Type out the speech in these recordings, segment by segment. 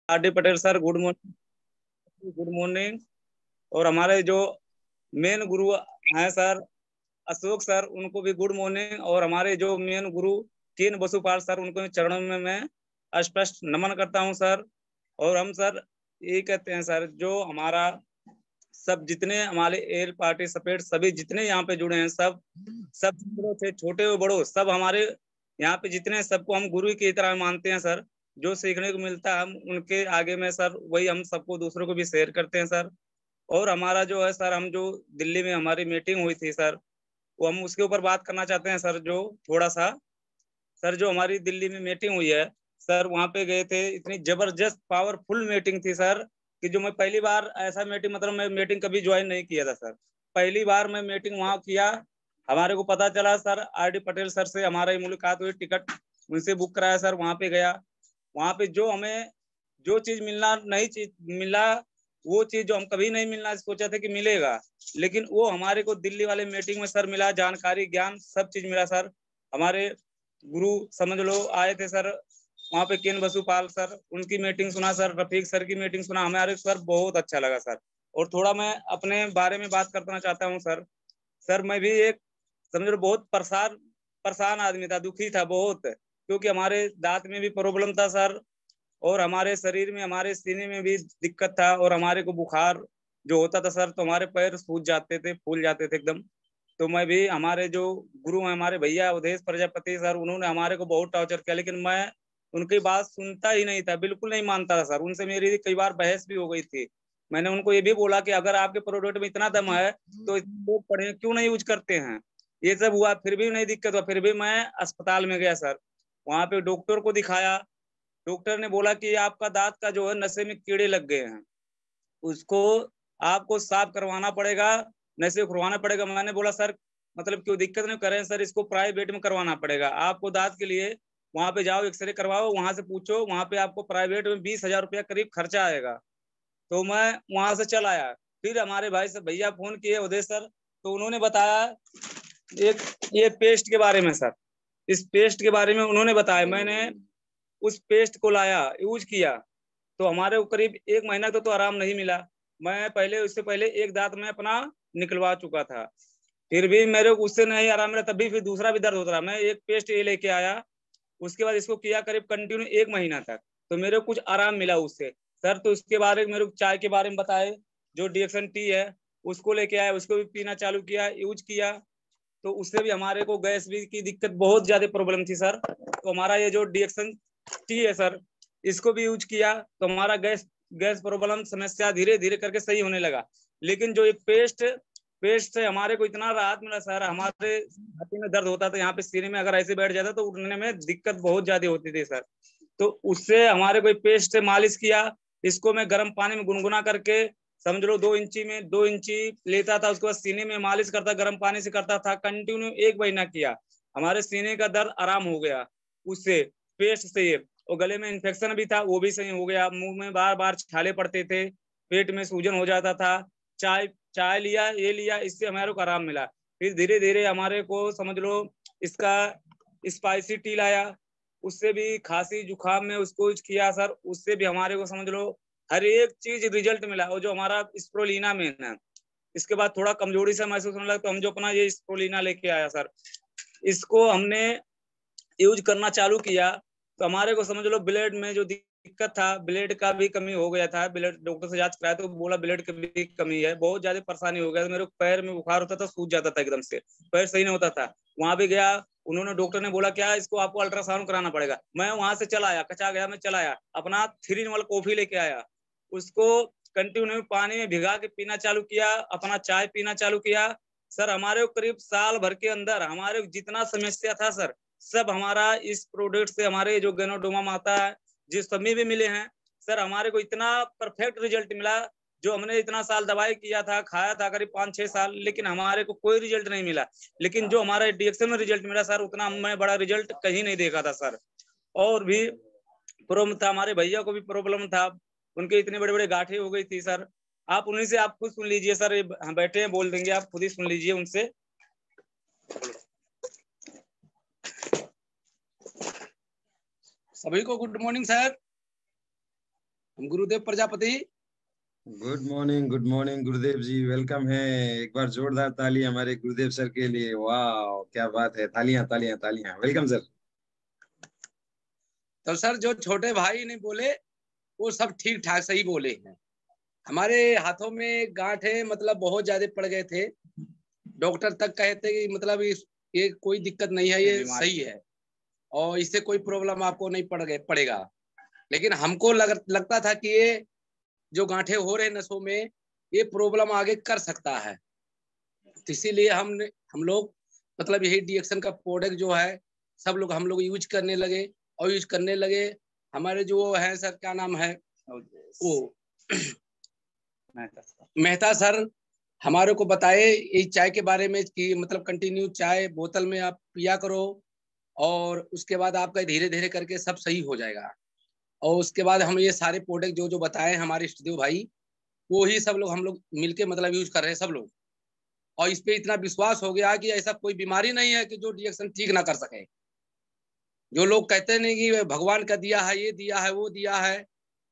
RD. Patel sir, good morning. Good morning. और हमारे जो मेन गुरु हैं सर, अशोक सर, उनको भी गुड मॉर्निंग। और हमारे जो मेन गुरु किन बसुपाल सर, उनको चरणों में मैं स्पष्ट नमन करता हूं सर। और हम सर ये कहते हैं सर, जो हमारा सब जितने हमारे एल पार्टी सपेट सभी जितने यहाँ पे जुड़े हैं, सब सब छोटे से छोटे और बड़ों, सब हमारे यहाँ पे जितने, सबको हम गुरु की तरह मानते हैं सर। जो सीखने को मिलता है हम उनके आगे में सर, वही हम सबको दूसरों को भी शेयर करते हैं सर। और हमारा जो है सर, हम जो दिल्ली में हमारी मीटिंग हुई थी सर, वो हम उसके ऊपर बात करना चाहते हैं सर। जो थोड़ा सा सर, जो हमारी दिल्ली में मीटिंग हुई है सर, वहां पे गए थे, इतनी जबरदस्त पावरफुल मीटिंग थी सर, कि जो मैं पहली बार ऐसा मीटिंग, मतलब मैं मीटिंग कभी ज्वाइन नहीं किया था सर, पहली बार मैं मीटिंग वहां किया। हमारे को पता चला सर, आर.डी. पटेल सर से हमारी मुलाकात हुई, टिकट उनसे बुक कराया सर, वहां पे गया। वहां पे जो हमें जो चीज मिलना नहीं चीज मिला, वो चीज जो हम कभी नहीं मिलना सोचा था कि मिलेगा, लेकिन वो हमारे को दिल्ली वाले मीटिंग में सर मिला। जानकारी, ज्ञान, सब चीज मिला सर। हमारे गुरु समझ लो आए थे सर वहां पे, किन बसुपाल सर, उनकी मीटिंग सुना सर, रफीक सर की मीटिंग सुना, हमारे सर बहुत अच्छा लगा सर। और थोड़ा मैं अपने बारे में बात करना चाहता हूँ सर। सर मैं भी एक, समझ लो, बहुत परेशान परेशान आदमी था, दुखी था बहुत, क्योंकि हमारे दांत में भी प्रॉब्लम था सर, और हमारे शरीर में, हमारे सीने में भी दिक्कत था, और हमारे को बुखार जो होता था सर, तो हमारे पैर सूज जाते थे, फूल जाते थे एकदम। तो मैं भी, हमारे जो गुरु हैं हमारे भैया उदेश प्रजापति सर, उन्होंने हमारे को बहुत टॉर्चर किया, लेकिन मैं उनकी बात सुनता ही नहीं था, बिल्कुल नहीं मानता था सर। उनसे मेरी कई बार बहस भी हो गई थी। मैंने उनको ये भी बोला कि अगर आपके प्रोडक्ट में इतना दम है तो लोग पढ़े क्यों नहीं यूज करते हैं। ये सब हुआ, फिर भी नहीं दिक्कत हुआ, फिर भी मैं अस्पताल में गया सर, वहां पे डॉक्टर को दिखाया। डॉक्टर ने बोला कि आपका दांत का जो है नशे में कीड़े लग गए हैं, उसको आपको साफ करवाना पड़ेगा, नशे खुलवाना पड़ेगा। मैंने बोला सर, मतलब क्यों दिक्कत नहीं करें सर, इसको प्राइवेट में करवाना पड़ेगा आपको दांत के लिए। वहां पे जाओ, एक्सरे करवाओ, वहां से पूछो, वहां पे आपको प्राइवेट में 20,000 रुपया करीब खर्चा आएगा। तो मैं वहां से चल आया। फिर हमारे भाई से भैया फोन किए उदय सर, तो उन्होंने बताया एक, ये पेस्ट के बारे में सर, इस पेस्ट के बारे में उन्होंने बताया। मैंने उस पेस्ट को लाया, यूज किया, तो हमारे को करीब 1 महीना तो आराम नहीं मिला। मैं पहले, उससे पहले एक दांत में अपना निकलवा चुका था, फिर भी मेरे को उससे नहीं आराम मिला, तभी फिर दूसरा भी दर्द होता रहा। मैं एक पेस्ट ये लेके आया, उसके बाद इसको किया करीब कंटिन्यू 1 महीना तक, तो मेरे को कुछ आराम मिला उससे सर। तो उसके बारे में मेरे को चाय के बारे में बताए, जो डीएक्सन टी है उसको लेके आया, उसको भी पीना चालू किया, यूज किया। तो उससे भी हमारे को गैस भी की दिक्कत, बहुत ज्यादा प्रॉब्लम थी सर। तो हमारा ये जो डीएक्सन टी है सर, इसको भी यूज किया, तो हमारा गैस गैस प्रॉब्लम समस्या धीरे धीरे करके सही होने लगा। लेकिन जो ये पेस्ट पेस्ट से हमारे को इतना राहत मिला सर, हमारे छाती में दर्द होता था, यहाँ पे सीने में अगर ऐसे बैठ जाता तो उठने में दिक्कत बहुत ज्यादा होती थी सर। तो उससे हमारे को पेस्ट से मालिश किया, इसको मैं गर्म पानी में गुनगुना करके, समझ लो 2 इंची में 2 इंची लेता था, उसके बाद सीने में मालिश करता, गर्म पानी से करता था, कंटिन्यू 1 महीना किया। हमारे सीने का दर्द आराम हो गया उससे, पेस्ट से। और गले में इन्फेक्शन भी था, वो भी सही हो गया। मुंह में बार बार छाले पड़ते थे, पेट में सूजन हो जाता था। चाय चाय लिया, ये लिया, इससे हमारे को आराम मिला। फिर धीरे धीरे हमारे को, समझ लो, इसका स्पाइसी टी लाया, उससे भी खांसी जुकाम में उसको किया सर, उससे भी हमारे को, समझ लो, हर एक चीज रिजल्ट मिला। और जो हमारा स्प्रोलिना में है, इसके बाद थोड़ा कमजोरी से महसूस होने लगा, तो हम जो अपना ये स्प्रोलिना लेके आया सर, इसको हमने यूज करना चालू किया। तो हमारे को, समझ लो, ब्लड में जो दिक्कत था, ब्लड का भी कमी हो गया था। ब्लड डॉक्टर से जांच कराया तो बोला ब्लड की भी कमी है, बहुत ज्यादा परेशानी हो गया था। मेरे को पैर में बुखार होता था, सूज जाता था एकदम से, पैर सही नहीं होता था। वहां भी गया, उन्होंने, डॉक्टर ने बोला क्या इसको आपको अल्ट्रासाउंड कराना पड़ेगा। मैं वहां से चला आया, कचा गया, मैं चला आया, अपना 3 in 1 कॉफी लेके आया, उसको कंटिन्यू पानी में भिगा के पीना चालू किया, अपना चाय पीना चालू किया सर। हमारे करीब साल भर के अंदर हमारे जितना समस्या था सर, सब हमारा इस प्रोडक्ट से, हमारे जो गैनोडोमा माता है, जिस समय भी मिले हैं सर, हमारे को इतना परफेक्ट रिजल्ट मिला। जो हमने इतना साल दवाई किया था, खाया था करीब 5-6 साल, लेकिन हमारे को कोई रिजल्ट नहीं मिला। लेकिन जो हमारा डीएक्शन में रिजल्ट मिला सर, उतना मैं बड़ा रिजल्ट कहीं नहीं देखा था सर। और भी प्रॉब्लम था, हमारे भैया को भी प्रॉब्लम था, उनके इतने बड़े बड़े गांठे हो गई थी सर। आप उन्हीं से, आप खुद सुन लीजिए सर, हम बैठे हैं, बोल देंगे, आप खुद ही सुन लीजिए उनसे। सभी को गुड मॉर्निंग सर। गुरुदेव प्रजापति। गुड मॉर्निंग गुरुदेव जी, वेलकम है। एक बार जोरदार ताली हमारे गुरुदेव सर के लिए। वाह क्या बात है, तालियां तालियां तालियां। Welcome sir. तो सर जो छोटे भाई ने बोले वो सब ठीक ठाक सही बोले हैं। हमारे हाथों में गांठ है, मतलब बहुत ज्यादा पड़ गए थे। डॉक्टर तक कहते कि मतलब ये कोई दिक्कत नहीं है, ये सही है और इससे कोई प्रॉब्लम आपको नहीं पड़ेगा। लेकिन हमको लगता था कि ये जो गांठे हो रहे नसों में, ये प्रॉब्लम आगे कर सकता है। तो इसीलिए हम लोग मतलब यही डीएक्शन का प्रोडक्ट जो है सब लोग हम लोग यूज करने लगे और यूज करने लगे। हमारे जो है सर, क्या नाम है वो मेहता सर, हमारे को बताए ये चाय के बारे में कि मतलब कंटिन्यू चाय बोतल में आप पिया करो और उसके बाद आपका धीरे धीरे करके सब सही हो जाएगा। और उसके बाद हम ये सारे प्रोडक्ट जो जो बताए हमारे इष्टदेव भाई, वो ही सब लोग हम लोग मिलके मतलब यूज कर रहे हैं सब लोग। और इस पे इतना विश्वास हो गया कि ऐसा कोई बीमारी नहीं है कि जो डीएक्शन ठीक ना कर सके। जो लोग कहते नहीं कि भगवान का दिया है, ये दिया है, वो दिया है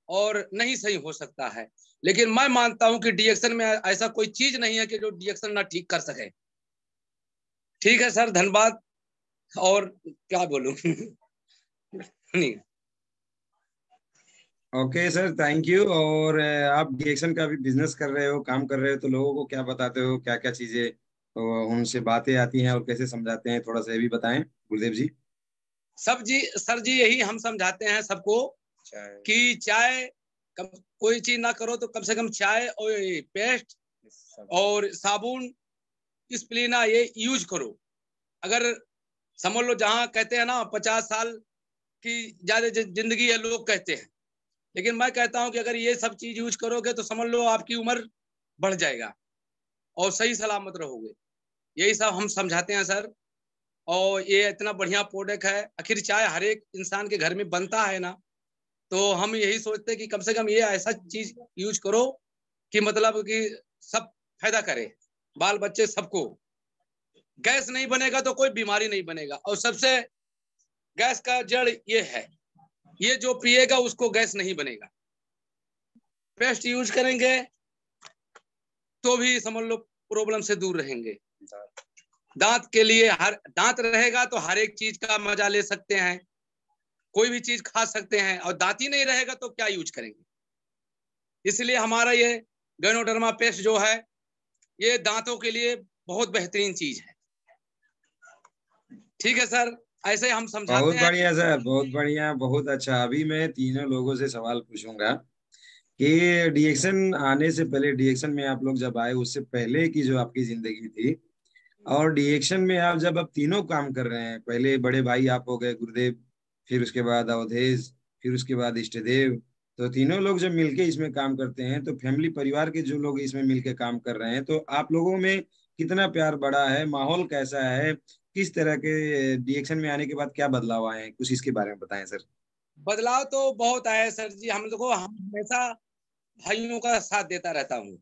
और नहीं सही हो सकता है, लेकिन मैं मानता हूं कि डीएक्शन में ऐसा कोई चीज नहीं है कि जो डीएक्शन ना ठीक कर सके। ठीक है सर, धन्यवाद। और क्या बोलूं नहीं। Okay sir, thank you. और आप डीएक्शन का भी बिजनेस कर रहे हो, काम कर रहे हो, तो लोगों को क्या बताते हो, क्या क्या चीजें तो उनसे बातें आती हैं और कैसे समझाते हैं, थोड़ा सा ये भी बताएं गुरुदेव जी। सब जी सर जी, यही हम समझाते हैं सबको कि चाय कोई चीज ना करो तो कम से कम चाय और पेस्ट और साबुन स्प्लीना ये यूज करो। अगर समझ लो, जहां कहते हैं ना 50 साल की ज्यादा जिंदगी है लोग कहते हैं, लेकिन मैं कहता हूं कि अगर ये सब चीज यूज करोगे तो समझ लो आपकी उम्र बढ़ जाएगा और सही सलामत रहोगे। यही सब हम समझाते हैं सर। और ये इतना बढ़िया प्रोडक्ट है। आखिर चाय हर एक इंसान के घर में बनता है ना, तो हम यही सोचते हैं कि कम से कम ये ऐसा चीज यूज करो कि मतलब कि सब फायदा करे, बाल बच्चे सबको। गैस नहीं बनेगा तो कोई बीमारी नहीं बनेगा। और सबसे गैस का जड़ ये है, ये जो पिएगा उसको गैस नहीं बनेगा। पेस्ट यूज करेंगे तो भी समझ लो प्रॉब्लम से दूर रहेंगे। दांत के लिए हर दांत रहेगा तो हर एक चीज का मजा ले सकते हैं, कोई भी चीज खा सकते हैं। और दांत ही नहीं रहेगा तो क्या यूज करेंगे। इसलिए हमारा ये गैनोडर्मा पेस्ट जो है, ये दांतों के लिए बहुत बेहतरीन चीज है। ठीक है सर, ऐसे हम समझाते बहुत हैं। बढ़िया सर, बहुत बढ़िया, बहुत अच्छा। अभी मैं तीनों लोगों से सवाल पूछूंगा कि डीएक्शन आने से पहले, डीएक्शन में आप लोग जब आए उससे पहले की जो आपकी जिंदगी थी, और डीएक्शन में आप जब अब तीनों काम कर रहे हैं, पहले बड़े भाई आप हो गए गुरुदेव, फिर उसके बाद अवधेश, फिर उसके बाद इष्टदेव, तो तीनों लोग जब मिलके इसमें काम करते हैं तो फैमिली परिवार के जो लोग इसमें मिलके काम कर रहे हैं, तो आप लोगों में कितना प्यार बढ़ा है, माहौल कैसा है, किस तरह के डीएक्शन में आने के बाद क्या बदलाव आए हैं, कुछ इसके बारे में बताएं सर। बदलाव तो बहुत आया है सर जी। हम लोगों हम हमेशा भाइयों का साथ देता रहता हूँ।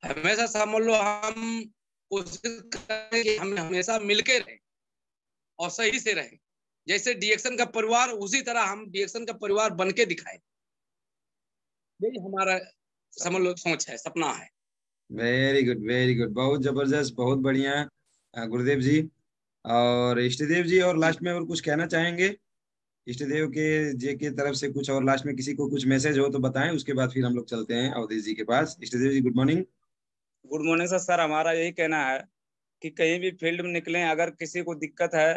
हमेशा समझ लो हम कोशिश करें कि हम हमेशा मिलके रहें और सही से रहें। जैसे डीएक्शन का परिवार, उसी तरह हम डीएक्शन का परिवार बन के दिखाएं। यही हमारा समझ लो सोच है, सपना है। वेरी गुड वेरी गुड, बहुत जबरदस्त, बहुत बढ़िया गुरुदेव जी। और इष्टदेव जी, और लास्ट में और कुछ कहना चाहेंगे इष्टदेव के जी की तरफ से कुछ, और लास्ट में किसी को कुछ मैसेज हो तो बताएं, उसके बाद फिर हम लोग चलते हैं अवधेश जी के पास। Ishtdev ji good morning. Good morning sir. Sir हमारा यही कहना है कि कहीं भी फील्ड में निकलें, अगर किसी को दिक्कत है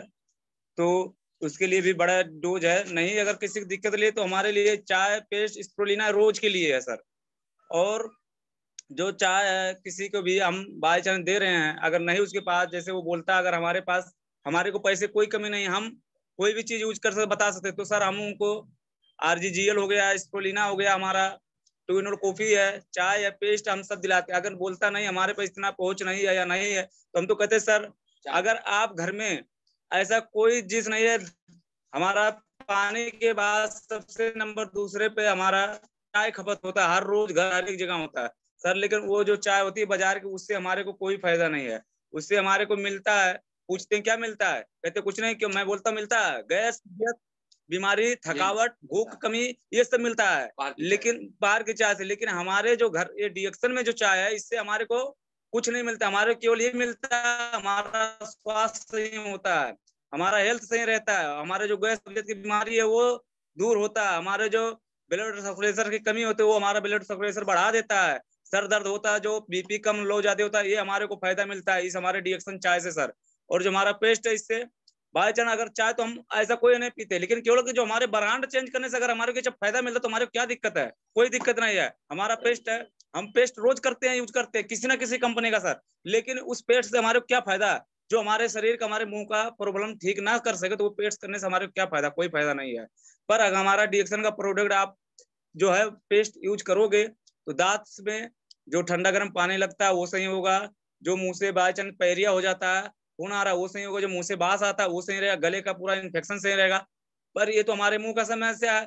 तो उसके लिए भी बड़ा डोज है। नहीं अगर किसी को दिक्कत लिए तो हमारे लिए चाय पेस्ट स्प्रुलिना रोज के लिए है सर। और जो चाय है किसी को भी हम बाय चांस दे रहे हैं, अगर नहीं उसके पास, जैसे वो बोलता है अगर हमारे पास, हमारे को पैसे कोई कमी नहीं, हम कोई भी चीज यूज कर सकते बता सकते, तो सर हम उनको आरजीजीएल हो गया, स्प्रुलिना हो गया, हमारा 2 in 1 कॉफी है, चाय है, पेस्ट हम सब दिलाते हैं। अगर बोलता नहीं हमारे पास इतना पहुंच नहीं है या नहीं है, तो हम तो कहते सर अगर आप घर में ऐसा कोई चीज नहीं है, हमारा पानी के बाद सबसे नंबर दूसरे पे हमारा चाय खपत होता है, हर रोज घर हर एक जगह होता है सर। लेकिन वो जो चाय होती है बाजार की, उससे हमारे को कोई फायदा नहीं है। उससे हमारे को मिलता है, पूछते हैं क्या मिलता है, कहते कुछ नहीं, क्यों, मैं बोलता मिलता है गैस, बीमारी, थकावट, भूख कमी, ये सब मिलता है लेकिन बाहर की चाय से। लेकिन हमारे जो घर ये डीएक्सन में जो चाय है, इससे हमारे को कुछ नहीं मिलता। हमारे केवल ये मिलता है, हमारा स्वास्थ्य सही होता है, हमारा हेल्थ सही रहता है, हमारे जो गैस की बीमारी है वो दूर होता है, हमारे जो ब्लड सर्कुलेशन की कमी होती है वो हमारा ब्लड सर्कुलेशन बढ़ा देता है, सर दर्द होता है, जो बीपी कम लो ज्यादा होता है, ये हमारे को फायदा मिलता है इस हमारे डीएक्सन चाय से सर। और जो हमारा पेस्ट है, इससे भाई चांस अगर चाय तो हम ऐसा कोई नहीं पीते, लेकिन केवल कि जो हमारे ब्रांड चेंज करने से अगर हमारे को जब फायदा मिलता है तो हमारे क्या दिक्कत है? कोई दिक्कत नहीं है। हमारा पेस्ट है, हम पेस्ट रोज करते हैं, यूज करते हैं किसी ना किसी कंपनी का सर, लेकिन उस पेस्ट से हमारे को क्या फायदा है? जो हमारे शरीर का, हमारे मुंह का प्रॉब्लम ठीक ना कर सके तो वो पेस्ट करने से हमारे को क्या फायदा? कोई फायदा नहीं है। पर अगर हमारा डीएक्सन का प्रोडक्ट आप जो है पेस्ट यूज करोगे तो दांत में जो ठंडा गर्म पानी लगता है वो सही होगा, जो मुंह से बाय चांस पैरिया हो जाता है, खून आ रहा है वो सही होगा, जो मुंह से बास आता है वो सही रहेगा, गले का पूरा इन्फेक्शन सही रहेगा। पर ये तो हमारे मुंह का समस्या है।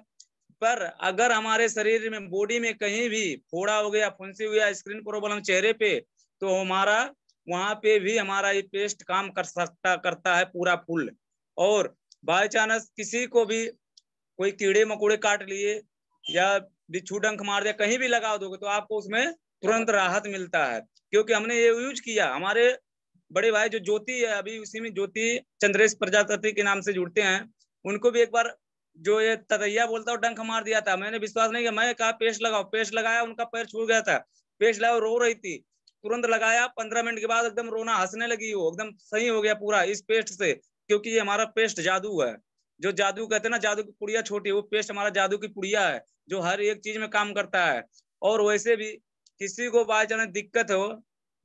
पर अगर हमारे शरीर में, बॉडी में कहीं भी फोड़ा हो गया, फुंसी हो गया, स्किन प्रॉब्लम चेहरे पे, तो हमारा वहां पे भी हमारा ये पेस्ट काम करता है पूरा फुल। और बाय चांस किसी को भी कोई कीड़े मकोड़े काट लिए या बिच्छू डंक मार दिया, कहीं भी लगा दोगे तो आपको उसमें तुरंत राहत मिलता है, क्योंकि हमने ये यूज किया। हमारे बड़े भाई जो ज्योति है, अभी उसी में ज्योति चंद्रेश प्रजापति के नाम से जुड़ते हैं, उनको भी एक बार जो ये तदैया बोलता है डंक मार दिया था। मैंने विश्वास नहीं किया, मैं कहा पेस्ट लगाओ, पेस्ट लगाया, उनका पैर छूट गया था, पेस्ट लगाओ, रो रही थी, तुरंत लगाया, 15 मिनट के बाद एकदम रोना, हंसने लगी, वो एकदम सही हो गया पूरा इस पेस्ट से। क्योंकि ये हमारा पेस्ट जादू है, जो जादू कहते हैं ना, जादू की पुड़िया छोटी, वो पेस्ट हमारा जादू की पुड़िया है जो हर एक चीज में काम करता है। और वैसे भी किसी को बाय चांस दिक्कत हो,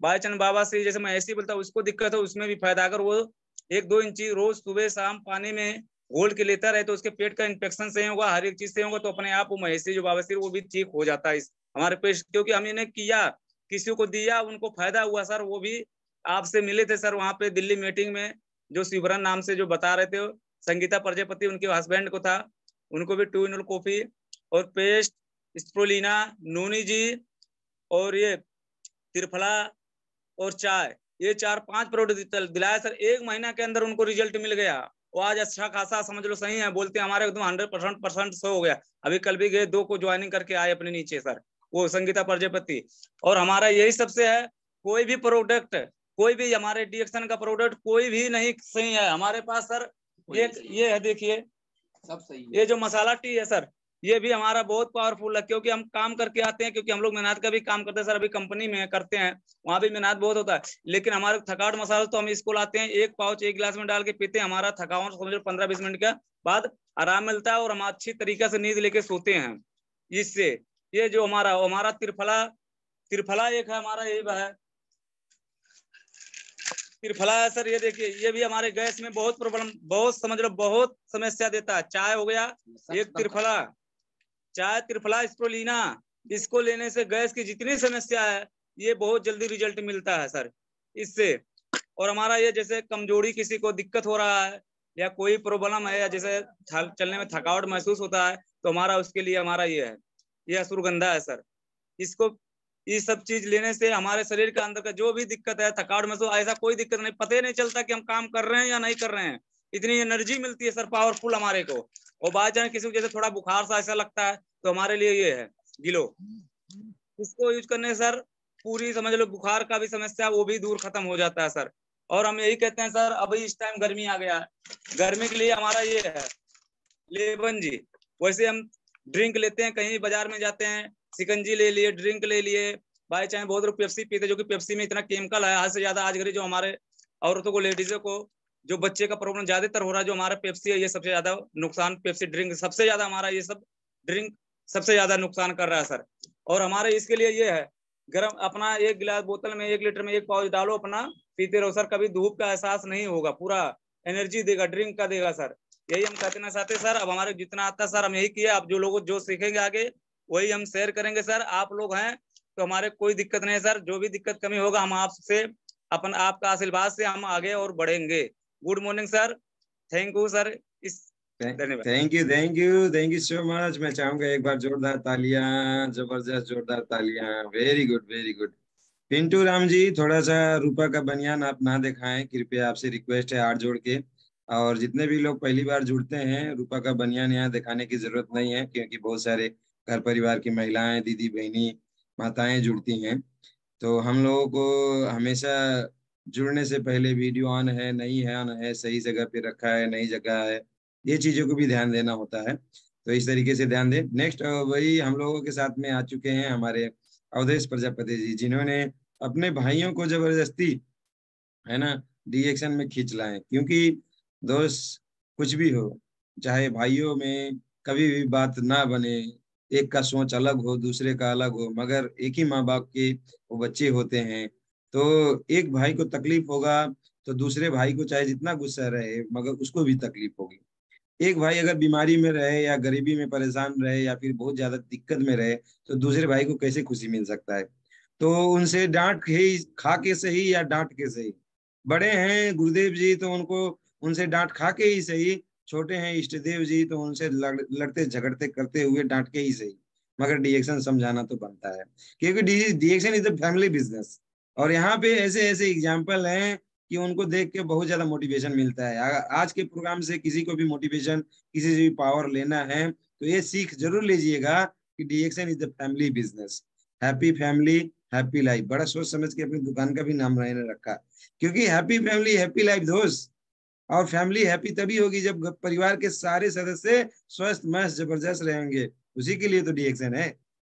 बाय चांस बाबा से जैसे मैं ऐसे ही बोलता हूँ, उसको दिक्कत हो, उसमें भी फायदा। अगर वो 1-2 इंची रोज सुबह शाम पानी में घोल के लेता रहे तो उसके पेट का इन्फेक्शन सही होगा, हर एक चीज सही होगा, तो अपने आप वो महेशी जो बाबा वो भी ठीक हो जाता है इस हमारे पेस्ट। क्योंकि हम इन्हें किया, किसी को दिया, उनको फायदा हुआ सर। वो भी आपसे मिले थे सर वहां पे दिल्ली मीटिंग में, जो शिवरन नाम से जो बता रहे थे, संगीता प्रजापति उनके हस्बैंड को था, उनको भी 2 in 1 कॉफी और पेस्ट, स्प्रोलिना, नूनी जी और ये त्रिफला और चाय, ये 4-5 प्रोडक्ट दिलाया सर। 1 महीना के अंदर उनको रिजल्ट मिल गया। वो आज अच्छा खासा समझ लो सही है, बोलते हैं हमारे एकदम 100% 100 हो गया। अभी कल भी गए, 2 को ज्वाइनिंग करके आए अपने नीचे सर, वो संगीता प्रजापति। और हमारा यही सबसे है, कोई भी प्रोडक्ट, कोई भी हमारे डीएक्सन का प्रोडक्ट कोई भी नहीं सही है हमारे पास सर। एक ये है, देखिए सब सही है। ये जो मसाला टी है सर, ये भी हमारा बहुत पावरफुल है, क्योंकि हम काम करके आते हैं, क्योंकि हम लोग मेहनत का भी काम करते हैं सर। अभी कंपनी में करते हैं, वहां भी मेहनत बहुत होता है, लेकिन हमारे थकावट मसाला तो हम इसको लाते हैं, 1 पाउच 1 गिलास में डाल के पीते हैं, हमारा थकावट समझ लो 15-20 मिनट के बाद आराम मिलता है और हम अच्छी तरीके से नींद लेके सोते हैं इससे। ये जो हमारा त्रिफला एक है हमारा, ये है त्रिफला है सर। ये देखिए, ये भी हमारे गैस में बहुत प्रॉब्लम, बहुत समझ लो बहुत समस्या देता है। चाय हो गया एक त्रिफला, चाय त्रिफला स्प्रोलिना, इसको लेने से गैस की जितनी समस्या है ये बहुत जल्दी रिजल्ट मिलता है सर इससे। और हमारा ये जैसे कमजोरी, किसी को दिक्कत हो रहा है या कोई प्रॉब्लम है, या जैसे चलने में थकावट महसूस होता है, तो हमारा उसके लिए हमारा ये है, ये अश्वगंधा है सर। इसको, ये सब चीज लेने से हमारे शरीर के अंदर का जो भी दिक्कत है, थकावट महसूस, ऐसा कोई दिक्कत नहीं, पता ही नहीं चलता कि हम काम कर रहे हैं या नहीं कर रहे हैं। इतनी एनर्जी मिलती है सर, पावरफुल हमारे को। और बाय चांस किसी को जैसे थोड़ा बुखार सा ऐसा लगता है, तो हमारे लिए ये है गिलो, इसको यूज करने से सर पूरी समझ लो बुखार का भी समस्या वो भी दूर खत्म हो जाता है सर। और हम यही कहते हैं सर, अभी इस टाइम गर्मी आ गया है, गर्मी के लिए हमारा ये है लेमन जी। वैसे हम ड्रिंक लेते हैं, कहीं बाजार में जाते हैं, सिकंजी ले लिए, ड्रिंक ले लिए, बाय चांस बहुत लोग पेप्सी पीते, जो कि पेप्सी में इतना केमिकल है, हद से ज्यादा आज घड़ी जो हमारे औरतों को, लेडीजों को जो बच्चे का प्रॉब्लम ज्यादातर हो रहा है, जो हमारा पेप्सी है, ये सबसे ज्यादा नुकसान, पेप्सी ड्रिंक सबसे ज्यादा हमारा, ये सब ड्रिंक सबसे ज्यादा नुकसान कर रहा है सर। और हमारे इसके लिए ये है, गर्म अपना 1 गिलास बोतल में 1 लीटर में 1 पाउच डालो, अपना पीते रहो सर, कभी धूप का एहसास नहीं होगा, पूरा एनर्जी देगा, ड्रिंक का देगा सर। यही हम कहना चाहते सर। अब हमारे जितना आता है सर हम यही किए, अब जो लोग जो सीखेंगे आगे वही हम शेयर करेंगे सर। आप लोग हैं तो हमारे कोई दिक्कत नहीं है सर, जो भी दिक्कत कमी होगा हम आपसे अपन आपका आशीर्वाद से हम आगे और बढ़ेंगे। Good morning sir, thank you sir. Thank you so much. मैं चाहूंगा एक बार जोरदार तालियां, जबरदस्त जोरदार तालियां। Very good very good. Pintu Ram ji, थोड़ा सा रूपा का बनियान आप ना दिखाएं कृपया, आपसे रिक्वेस्ट है हाथ जोड़ के। और जितने भी लोग पहली बार जुड़ते हैं, रूपा का बनियान यहाँ दिखाने की जरूरत नहीं है, क्योंकि बहुत सारे घर परिवार की महिलाएं, दीदी बहनी, माताएं जुड़ती हैं। तो हम लोगों को हमेशा जुड़ने से पहले वीडियो ऑन है नहीं है, ऑन है, सही जगह पे रखा है नई जगह है, ये चीजों को भी ध्यान देना होता है। तो इस तरीके से ध्यान दें। नेक्स्ट वही हम लोगों के साथ में आ चुके हैं हमारे अवधेश प्रजापति जी, जिन्होंने अपने भाइयों को जबरदस्ती, है ना, डीएक्शन में खींच लाए। क्योंकि दोस्त, कुछ भी हो, चाहे भाइयों में कभी भी बात ना बने, एक का सोच अलग हो, दूसरे का अलग हो, मगर एक ही माँ बाप के वो बच्चे होते हैं। तो एक भाई को तकलीफ होगा तो दूसरे भाई को चाहे जितना गुस्सा रहे, मगर उसको भी तकलीफ होगी। एक भाई अगर बीमारी में रहे या गरीबी में परेशान रहे या फिर बहुत ज्यादा दिक्कत में रहे, तो दूसरे भाई को कैसे खुशी मिल सकता है। तो उनसे डांट खा के सही या डांट के सही, बड़े हैं गुरुदेव जी तो उनको, उनसे डांट खा के ही सही, छोटे हैं इष्ट देव जी तो उनसे लड़ते झगड़ते करते हुए डांट के ही सही, मगर डीएक्शन समझाना तो बनता है, क्योंकि डीएक्शन इज द फैमिली बिजनेस। और यहाँ पे ऐसे ऐसे एग्जाम्पल हैं कि उनको देख के बहुत ज्यादा मोटिवेशन मिलता है। आज के प्रोग्राम से किसी को भी मोटिवेशन, किसी से भी पावर लेना है तो ये सीख जरूर लीजिएगा कि DAction is the family business. Happy family happy life, बड़ा सोच समझ के अपनी दुकान का भी नाम मैंने रखा, क्योंकि हैप्पी फैमिली हैप्पी लाइफ दोस्त। और फैमिली हैप्पी तभी होगी जब परिवार के सारे सदस्य स्वस्थ मस्त जबरदस्त रहेंगे, उसी के लिए तो डीएक्शन है।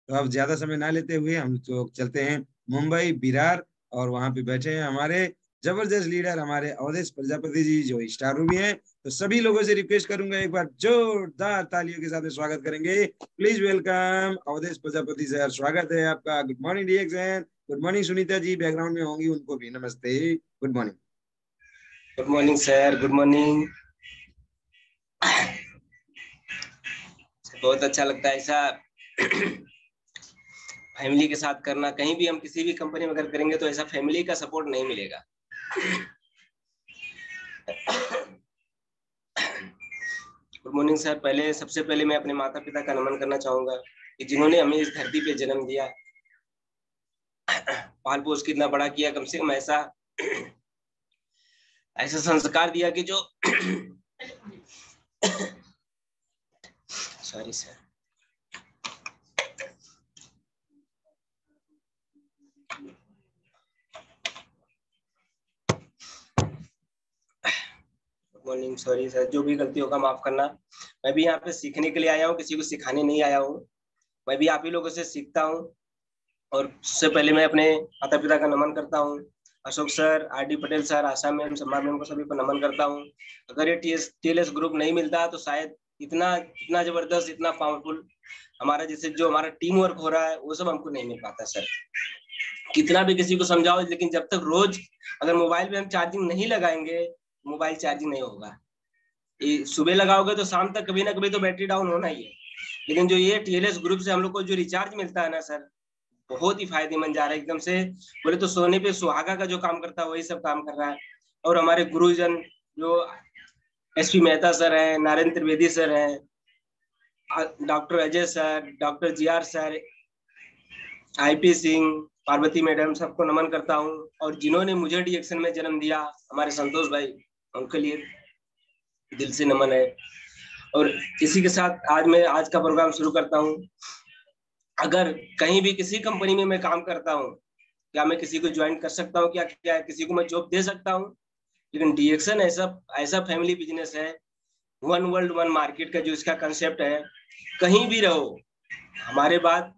तो अब ज्यादा समय ना लेते हुए हम तो चलते हैं मुंबई बिरार, और वहां पे बैठे हैं हमारे जबरदस्त लीडर, हमारे अवधेश प्रजापति जी, जो स्टार रूबी हैं। तो सभी लोगों से रिक्वेस्ट करूंगा, एक बार जोरदार तालियों के साथ स्वागत करेंगे। Please welcome Awadhesh Prajapati sir, स्वागत है आपका। Good morning DAction, good morning Sunita ji, background में होंगी, उनको भी नमस्ते, good morning. Good morning sir, good morning. बहुत अच्छा लगता है ऐसा फैमिली के साथ करना। कहीं भी हम किसी भी कंपनी में अगर करेंगे तो ऐसा फैमिली का सपोर्ट नहीं मिलेगा। Good morning sir. सबसे पहले मैं अपने माता पिता का नमन करना चाहूंगा कि जिन्होंने हमें इस धरती पे जन्म दिया, पाल पोस के इतना बड़ा किया, कम से कम ऐसा संस्कार दिया कि जो sorry sir, morning. Sorry sir, जो भी गलती होगा माफ करना। मैं भी यहाँ पे सीखने के लिए आया हूँ, किसी को सिखाने नहीं आया हूँ। मैं भी आप ही लोगों से सीखता हूँ। और उससे पहले मैं अपने माता पिता का नमन करता हूँ। Ashok sir, RD Patel sir, Asha ma'am, Samma ma'am को सभी को नमन करता हूँ। अगर ये टीएलएस ग्रुप नहीं मिलता तो शायद इतना जबरदस्त, इतना पावरफुल हमारा जैसे जो हमारा टीम वर्क हो रहा है वो सब हमको नहीं मिल पाता सर। कितना भी किसी को समझाओ, लेकिन जब तक रोज अगर मोबाइल पे हम चार्जिंग नहीं लगाएंगे, मोबाइल चार्जिंग नहीं होगा। सुबह लगाओगे तो शाम तक कभी ना कभी तो बैटरी डाउन होना ही है। लेकिन जो ये टीएलएस ग्रुप से हम लोग को जो रिचार्ज मिलता है ना सर, बहुत ही फायदेमंद जा रहा है एकदम से। बोले तो सोने पे सुहागा का जो काम करता है वही सब काम कर रहा है। और हमारे गुरुजन जो एसपी मेहता सर है, नारायण त्रिवेदी सर है, doctor Ajay sir, doctor G R sir, I P Singh, Parvati madam, सबको नमन करता हूँ। और जिन्होंने मुझे डीएक्शन में जन्म दिया, हमारे संतोष भाई, उनके लिए दिल से नमन है। और इसी के साथ आज का प्रोग्राम शुरू करता हूँ। अगर कहीं भी किसी कंपनी में मैं काम करता हूँ, क्या मैं किसी को ज्वाइन कर सकता हूँ? क्या किसी को मैं जॉब दे सकता हूँ? लेकिन डीएक्शन ऐसा फैमिली बिजनेस है, वन वर्ल्ड वन मार्केट का जो इसका कंसेप्ट है, कहीं भी रहो, हमारे बाद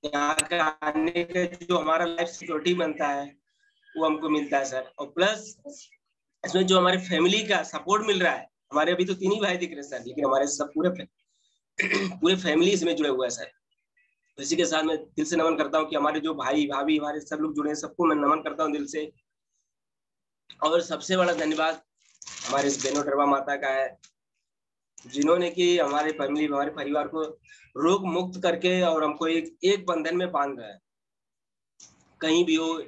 यहाँ का आने का जो हमारा लाइफ सिक्योरिटी बनता है वो हमको मिलता है सर। और प्लस इसमें जो हमारे फैमिली का सपोर्ट मिल रहा है, हमारे अभी तो 3 ही भाई दिख रहे सर, लेकिन हमारे सब पूरे फैमिली इसमें जुड़े हुए हैं सर। तो इसी के साथ मैं दिल से नमन करता हूँ कि हमारे जो भाई भाभी, हमारे सब लोग जुड़े हैं, सबको मैं नमन करता हूँ दिल से। और सबसे बड़ा धन्यवाद हमारे बेनो डरवा माता का है, जिन्होंने कि हमारे परिवार को रोग मुक्त करके और हमको एक बंधन में बांध रहा है। कहीं भी हो,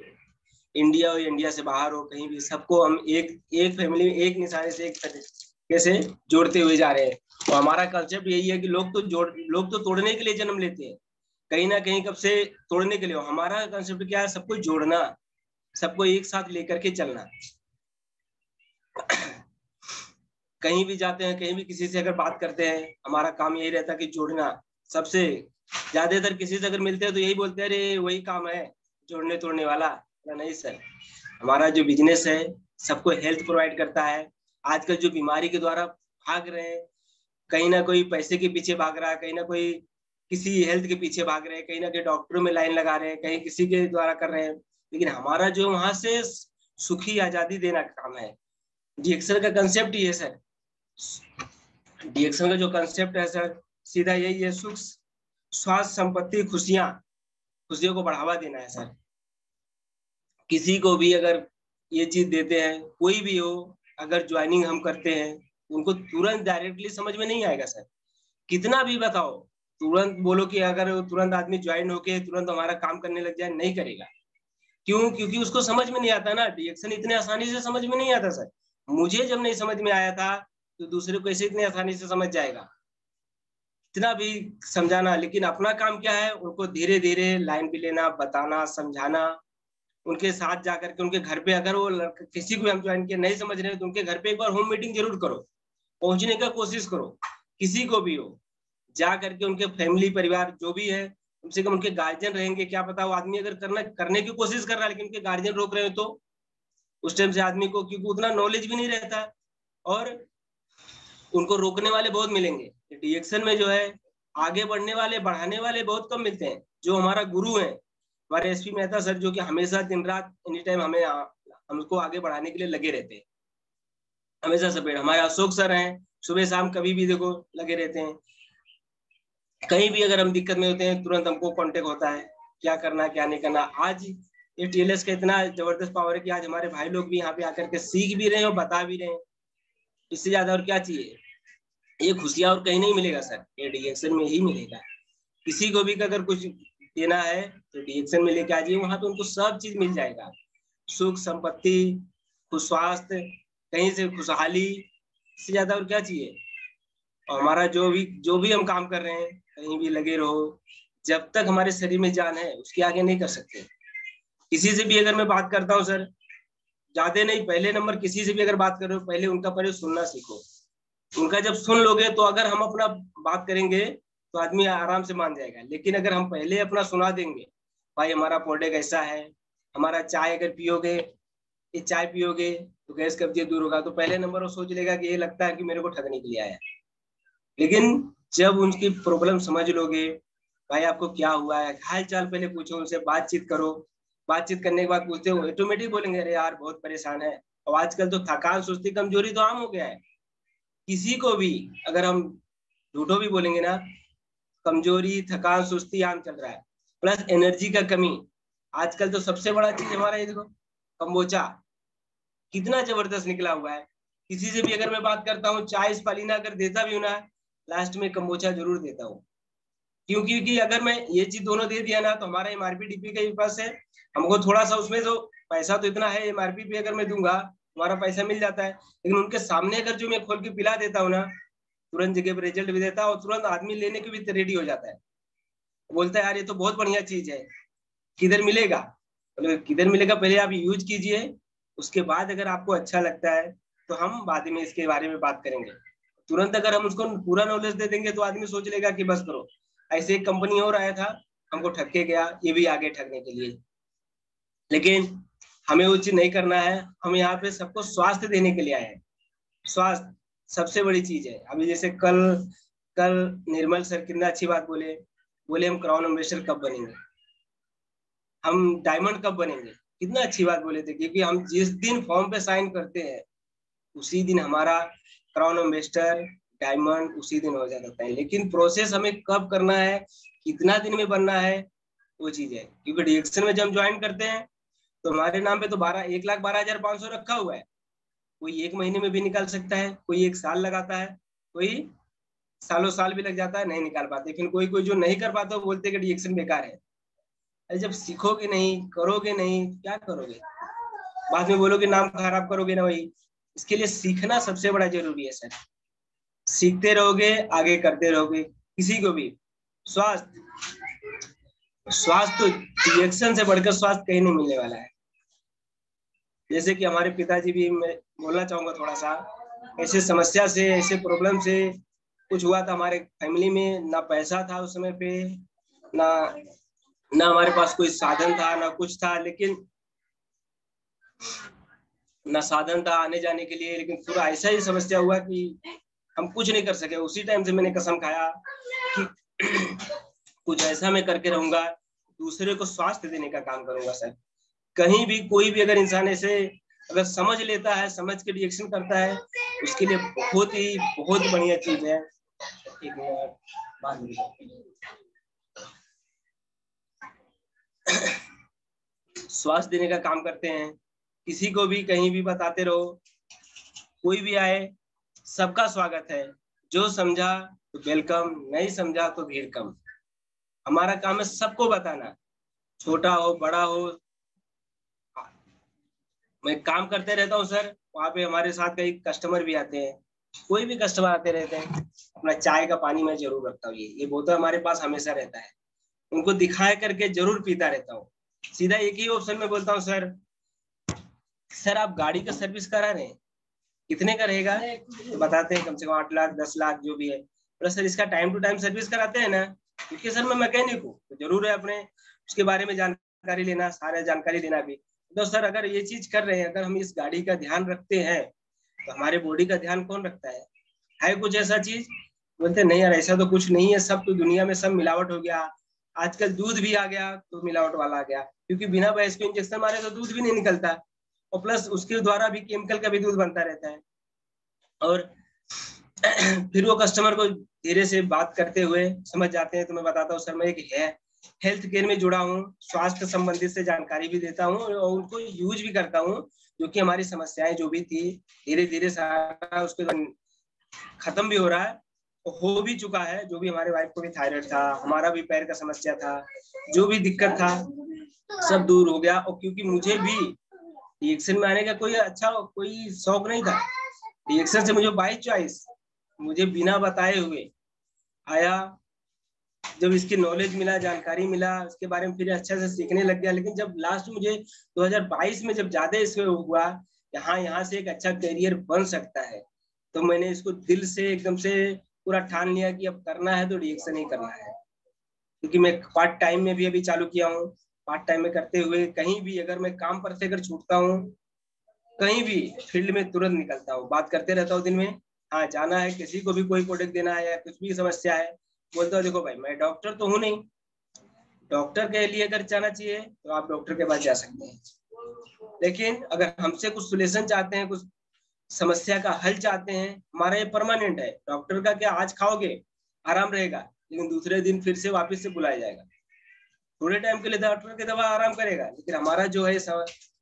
इंडिया हो, इंडिया से बाहर हो, कहीं भी सबको हम एक फैमिली में एक निशाने से, एक तरीके से जोड़ते हुए जा रहे हैं। तो हमारा कंसेप्ट यही है कि लोग तो तोड़ने के लिए जन्म लेते हैं, कहीं ना कहीं कब से तोड़ने के लिए। हमारा कंसेप्ट क्या है? सबको जोड़ना, सबको एक साथ लेकर के चलना। कहीं भी जाते हैं, कहीं भी किसी से अगर बात करते हैं, हमारा काम यही रहता है कि जोड़ना। सबसे ज्यादातर किसी से अगर मिलते हैं तो यही बोलते हैं, अरे वही काम है जोड़ने तोड़ने वाला। नहीं सर, हमारा जो बिजनेस है सबको हेल्थ प्रोवाइड करता है। आजकल जो बीमारी के द्वारा भाग रहे हैं, कहीं ना कोई पैसे के पीछे भाग रहा है, कहीं ना कोई किसी हेल्थ के पीछे भाग रहे हैं, कहीं ना कहीं डॉक्टरों में लाइन लगा रहे हैं, कहीं किसी के द्वारा कर रहे हैं, लेकिन हमारा जो वहां से सुखी आजादी देना का काम है। डीएक्शन का कंसेप्ट ही है सर। डीएक्शन का जो कंसेप्ट है सर, सीधा यही है, सुख स्वास्थ्य संपत्ति खुशियों को बढ़ावा देना है सर। किसी को भी अगर ये चीज देते हैं, कोई भी हो, अगर ज्वाइनिंग हम करते हैं, उनको तुरंत डायरेक्टली समझ में नहीं आएगा सर। कितना भी बताओ, तुरंत बोलो कि अगर तुरंत आदमी ज्वाइन होके तुरंत हमारा काम करने लग जाए, नहीं करेगा। क्यों? क्योंकि उसको समझ में नहीं आता ना, डीएक्शन इतने आसानी से समझ में नहीं आता सर। मुझे जब नहीं समझ में आया था तो दूसरे को कैसे इतने आसानी से समझ जाएगा? इतना भी समझाना, लेकिन अपना काम क्या है, उनको धीरे धीरे लाइन पे लेना, बताना, समझाना, उनके साथ जाकर के उनके घर पे, अगर वो किसी को हम ज्वाइन किया नहीं समझ रहे तो उनके घर पे एक बार होम मीटिंग जरूर करो, पहुंचने का कोशिश करो। किसी को भी हो, जा करके उनके फैमिली परिवार जो भी है, कम से कम उनके गार्जियन रहेंगे, क्या पता वो आदमी अगर करने की कोशिश कर रहा है लेकिन उनके गार्जियन रोक रहे हो, तो उस टाइम से आदमी को, क्योंकि उतना नॉलेज भी नहीं रहता, और उनको रोकने वाले बहुत मिलेंगे। डीएक्शन में जो है आगे बढ़ने वाले, बढ़ाने वाले बहुत कम मिलते हैं। जो हमारा गुरु है, हमारे एसपी मेहता सर, जो कि हमेशा दिन रात एनी टाइम हमको आगे बढ़ाने के लिए लगे रहते हैं, हमेशा सपोर्ट। हमारे अशोक सर हैं, सुबह शाम कभी भी देखो लगे रहते हैं। कहीं भी अगर हम दिक्कत में होते हैं, तुरंत हमको कांटेक्ट होता है, क्या करना क्या नहीं करना। आज ये टीएलएस का इतना जबरदस्त पावर है कि आज हमारे भाई लोग भी यहाँ पे आकर के सीख भी रहे हैं और बता भी रहे हैं। इससे ज्यादा और क्या चाहिए? ये खुशियां और कहीं नहीं मिलेगा सर, ये डीएक्शन में ही मिलेगा। किसी को भी अगर कुछ देना है तो डीएक्शन में लेके आ जाइए, वहां पे उनको सब चीज मिल जाएगा। सुख संपत्ति, खुश स्वास्थ्य, कहीं से खुशहाली, इससे ज्यादा और क्या चाहिए? और हमारा जो भी हम काम कर रहे हैं, कहीं भी लगे रहो, जब तक हमारे शरीर में जान है उसके आगे नहीं कर सकते। किसी से भी अगर मैं बात करता हूँ सर, ज्यादा नहीं, पहले नंबर किसी से भी अगर बात कर रहे हो, पहले उनका पहले सुनना सीखो। उनका जब सुन लोगे तो अगर हम अपना बात करेंगे तो आदमी आराम से मान जाएगा। लेकिन अगर हम पहले अपना सुना देंगे, भाई हमारा प्रोडक्ट ऐसा है, हमारा चाय अगर पियोगे, ये चाय पियोगे तो गैस कब्जियत दूर होगा, तो पहले नंबर वो सोच लेगा कि ये लगता है कि मेरे को ठगने के लिए आया है। लेकिन जब उनकी प्रॉब्लम समझ लोगे, भाई आपको क्या हुआ है, हाल चाल पहले पूछो, उनसे बातचीत करो। बातचीत करने के बाद पूछते हो, ऑटोमेटिक बोलेंगे अरे यार बहुत परेशान है। और आजकल तो थकान, सुस्ती, कमजोरी तो आम हो गया है। किसी को भी अगर हम झूठो भी बोलेंगे ना, कमजोरी, थकान, सुस्ती आम चल रहा है, प्लस एनर्जी का कमी। आजकल तो सबसे बड़ा चीज हमारा ये देखो, कंबोचा कितना जबरदस्त निकला हुआ है। किसी से भी अगर मैं बात करता हूँ, चाय स्पालिना अगर देता भी हूँ ना, लास्ट में कंबोचा जरूर देता हूँ। क्योंकि अगर मैं ये चीज दोनों दे दिया ना, तो हमारा एमआरपी डीपी के पास है, हमको थोड़ा सा उसमें तो पैसा तो इतना है, एमआरपी पे अगर मैं दूंगा हमारा पैसा मिल जाता है। लेकिन उनके सामने अगर जो मैं खोल के पिला देता हूँ ना, तुरंत जगह पे रिजल्ट भी देता है, और तुरंत आदमी लेने के भी रेडी हो जाता है। बोलता है यार ये तो बहुत बढ़िया चीज है, किधर मिलेगा? बोले किधर मिलेगा, पहले आप यूज कीजिए, उसके बाद अगर आपको अच्छा लगता है तो हम बाद में इसके बारे में बात करेंगे। तुरंत अगर हम उसको पूरा नॉलेज दे देंगे तो आदमी सोच लेगा कि बस करो। ऐसे एक कंपनी और आया था, हमको ठग के गया, ये भी आगे ठगने के लिए। लेकिन हमें वो चीज नहीं करना है, हम यहाँ पे सबको स्वास्थ्य देने के लिए आए हैं। स्वास्थ्य सबसे बड़ी चीज है। अभी जैसे कल निर्मल सर कितना अच्छी बात बोले हम क्राउन एम्बेसडर कब बनेंगे, हम डायमंड कब बनेंगे, कितना अच्छी बात बोले थे। क्योंकि हम जिस दिन फॉर्म पे साइन करते हैं उसी दिन हमारा क्राउन एम्बेसडर, डायमंड उसी दिन हो जाता है। लेकिन प्रोसेस हमें कब करना है, कितना दिन में बनना है, वो चीज है। क्योंकि डीएक्शन में जब हम ज्वाइन करते हैं तो हमारे नाम पे तो 1,12,500 रखा हुआ है। कोई 1 महीने में भी निकाल सकता है, कोई 1 साल लगाता है, कोई सालों साल भी लग जाता है, नहीं निकाल पाते। लेकिन कोई जो नहीं कर पाता वो बोलते कि डीएक्शन बेकार है। जब सीखोगे नहीं, करोगे नहीं, क्या करोगे? बाद में बोलोगे नाम खराब करोगे ना। वही इसके लिए सीखना सबसे बड़ा जरूरी है सर। सीखते रहोगे, आगे करते रहोगे। किसी को भी स्वास्थ्य तो डीएक्शन से बढ़कर स्वास्थ्य कहीं नहीं मिलने वाला है। जैसे कि हमारे पिताजी भी, मैं बोलना चाहूंगा थोड़ा सा, ऐसे समस्या से, ऐसे प्रॉब्लम से कुछ हुआ था हमारे फैमिली में। ना पैसा था उस समय पे, ना हमारे पास कोई साधन था, ना कुछ था, लेकिन ना साधन था आने जाने के लिए, लेकिन पूरा ऐसा ही समस्या हुआ कि हम कुछ नहीं कर सके। उसी टाइम से मैंने कसम खाया कि कुछ ऐसा मैं करके रहूंगा, दूसरे को स्वास्थ्य देने का काम करूंगा सर। कहीं भी कोई भी अगर इंसान ऐसे अगर समझ लेता है, समझ के रिएक्शन करता है, उसके लिए बहुत बढ़िया चीज है। एक मिनट बाद में स्वास्थ्य देने का काम करते हैं। किसी को भी कहीं भी बताते रहो, कोई भी आए सबका स्वागत है। जो समझा तो वेलकम, नहीं समझा तो भीड़ कम। हमारा काम है सबको बताना, छोटा हो बड़ा हो। मैं काम करते रहता हूँ सर, वहाँ पे हमारे साथ कई कस्टमर भी आते हैं, कोई भी कस्टमर आते रहते हैं। अपना चाय का पानी मैं जरूर रखता हूँ, ये बोतल हमारे पास हमेशा रहता है। उनको दिखाए करके जरूर पीता रहता हूँ। सीधा एक ही ऑप्शन में बोलता हूँ, सर आप गाड़ी का सर्विस करा रहे हैं, कितने का रहेगा? तो बताते हैं कम से कम 8 लाख 10 लाख जो भी है। प्लस सर इसका टाइम टू टाइम सर्विस कराते हैं ना? क्योंकि सर मैं मैकेनिक हूँ, तो जरूर है अपने उसके बारे में जानकारी लेना, सारा जानकारी लेना भी। तो सर अगर ये चीज कर रहे हैं, अगर हम इस गाड़ी का ध्यान रखते हैं, तो हमारे बॉडी का ध्यान कौन रखता है कुछ ऐसा चीज? बोलते नहीं यार ऐसा तो कुछ नहीं है, सब तो दुनिया में सब मिलावट हो गया। आजकल दूध भी आ गया तो मिलावट वाला आ गया, क्योंकि बिना भैंस को इंजेक्शन मारे तो दूध भी नहीं निकलता, और प्लस उसके द्वारा भी केमिकल का भी दूध बनता रहता है। और फिर वो कस्टमर को धीरे से बात करते हुए समझ जाते हैं। तो मैं बताता हूँ सर, मैं एक हेल्थ केयर में जुड़ा हूँ, स्वास्थ्य संबंधित से जानकारी भी देता हूँ और उनको यूज भी करता हूँ, जो कि हमारी समस्याएं जो भी थी धीरे धीरे सारा उसके खत्म भी हो रहा है, हो भी चुका है। जो भी हमारे वाइफ को भी थायराइड था, हमारा भी पैर का समस्या था, जो भी दिक्कत था सब दूर हो गया। और क्योंकि मुझे भी रिएक्शन में आने का कोई शौक नहीं था, रिएक्शन से मुझे बाई चॉइस, मुझे बिना बताए हुए आया। जब इसकी नॉलेज मिला, जानकारी मिला, उसके बारे में फिर अच्छा से सीखने लग गया। लेकिन जब लास्ट मुझे 2022 में जब ज्यादा इसमें हुआ, यहाँ से एक अच्छा करियर बन सकता है, तो मैंने इसको दिल से एकदम से पूरा ठान लिया कि अब करना है तो रिएक्शन ही करना है। क्योंकि मैं पार्ट टाइम में भी अभी चालू किया हूँ, पार्ट टाइम में करते हुए कहीं भी अगर मैं काम पर से अगर छूटता हूँ, कहीं भी फील्ड में तुरंत निकलता हूँ, बात करते रहता हूँ दिन में। हाँ जाना है, किसी को भी कोई प्रोडक्ट देना है या कुछ भी समस्या है, बोलता हूँ देखो भाई मैं डॉक्टर तो हूँ नहीं, डॉक्टर के लिए अगर जाना चाहिए तो आप डॉक्टर के पास जा सकते हैं, लेकिन अगर हमसे कुछ सोल्यूशन चाहते हैं, कुछ समस्या का हल चाहते हैं, हमारा ये परमानेंट है। डॉक्टर का क्या आज खाओगे आराम रहेगा, लेकिन दूसरे दिन फिर से वापस से बुलाया जाएगा। थोड़े टाइम के लिए डॉक्टर की दवा आराम करेगा, लेकिन हमारा जो है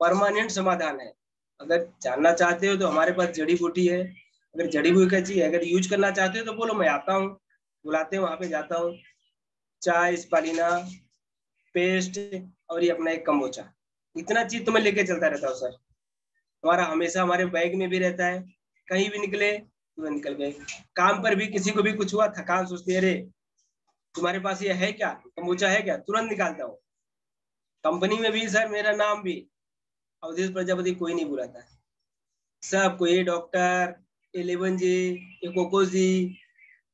परमानेंट समाधान है। अगर जानना चाहते हो तो हमारे पास जड़ी बूटी है, अगर जड़ी बूटी का चाहिए, अगर यूज करना चाहते हो तो बोलो, मैं आता हूँ, बुलाते हैं वहां पे जाता हूँ। चाय, स्पालिना, पेस्ट और ये अपना एक कम्बोचा, इतना चीज तो मैं लेके चलता रहता हूँ सर। हमारा हमेशा हमारे बैग में भी रहता है, कहीं भी निकले तुरंत निकल गए। काम पर भी किसी को भी कुछ हुआ, थकान सोचती है, अरे तुम्हारे पास ये है क्या, कम्बोचा है क्या, तुरंत निकालता हूँ। कंपनी में भी सर मेरा नाम भी अवधेश प्रजापति कोई नहीं बुलाता, सबको ये डॉक्टर, ये 11G, ये कोकोजी,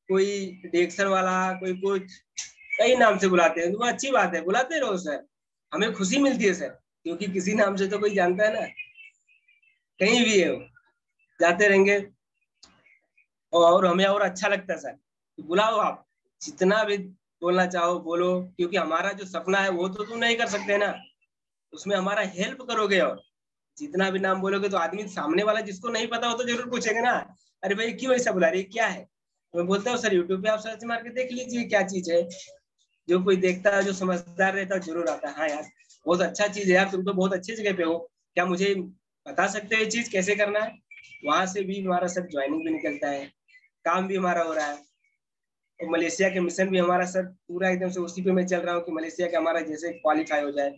कोई डिएक्शन वाला, कोई कुछ, कई नाम से बुलाते हैं। तो अच्छी बात है, बुलाते रहो सर, हमें खुशी मिलती है सर, क्योंकि किसी नाम से तो कोई जानता है ना, कहीं भी है वो जाते रहेंगे और हमें और अच्छा लगता है सर। तो बुलाओ, आप जितना भी बोलना चाहो बोलो, क्योंकि हमारा जो सपना है वो तो तुम नहीं कर सकते ना, उसमें हमारा हेल्प करोगे। और जितना भी नाम बोलोगे तो आदमी सामने वाला जिसको नहीं पता हो तो जरूर पूछेगा ना, अरे भाई क्यों ऐसा बुला रही है, क्या है? तो मैं बोलता हूँ सर यूट्यूब पे आप सर्च मार के देख लीजिए क्या चीज है। जो कोई देखता है, जो समझदार रहता है जरूर आता है, हाँ यार बहुत अच्छा चीज है यार, तुम तो बहुत अच्छी जगह पे हो, क्या मुझे बता सकते हो ये चीज कैसे करना है? वहां से भी हमारा सर ज्वाइनिंग भी निकलता है, काम भी हमारा हो रहा है। और मलेशिया के मिशन भी हमारा सर पूरा एकदम से उसी पे मैं चल रहा हूँ कि मलेशिया का हमारा जैसे क्वालिफाई हो जाए।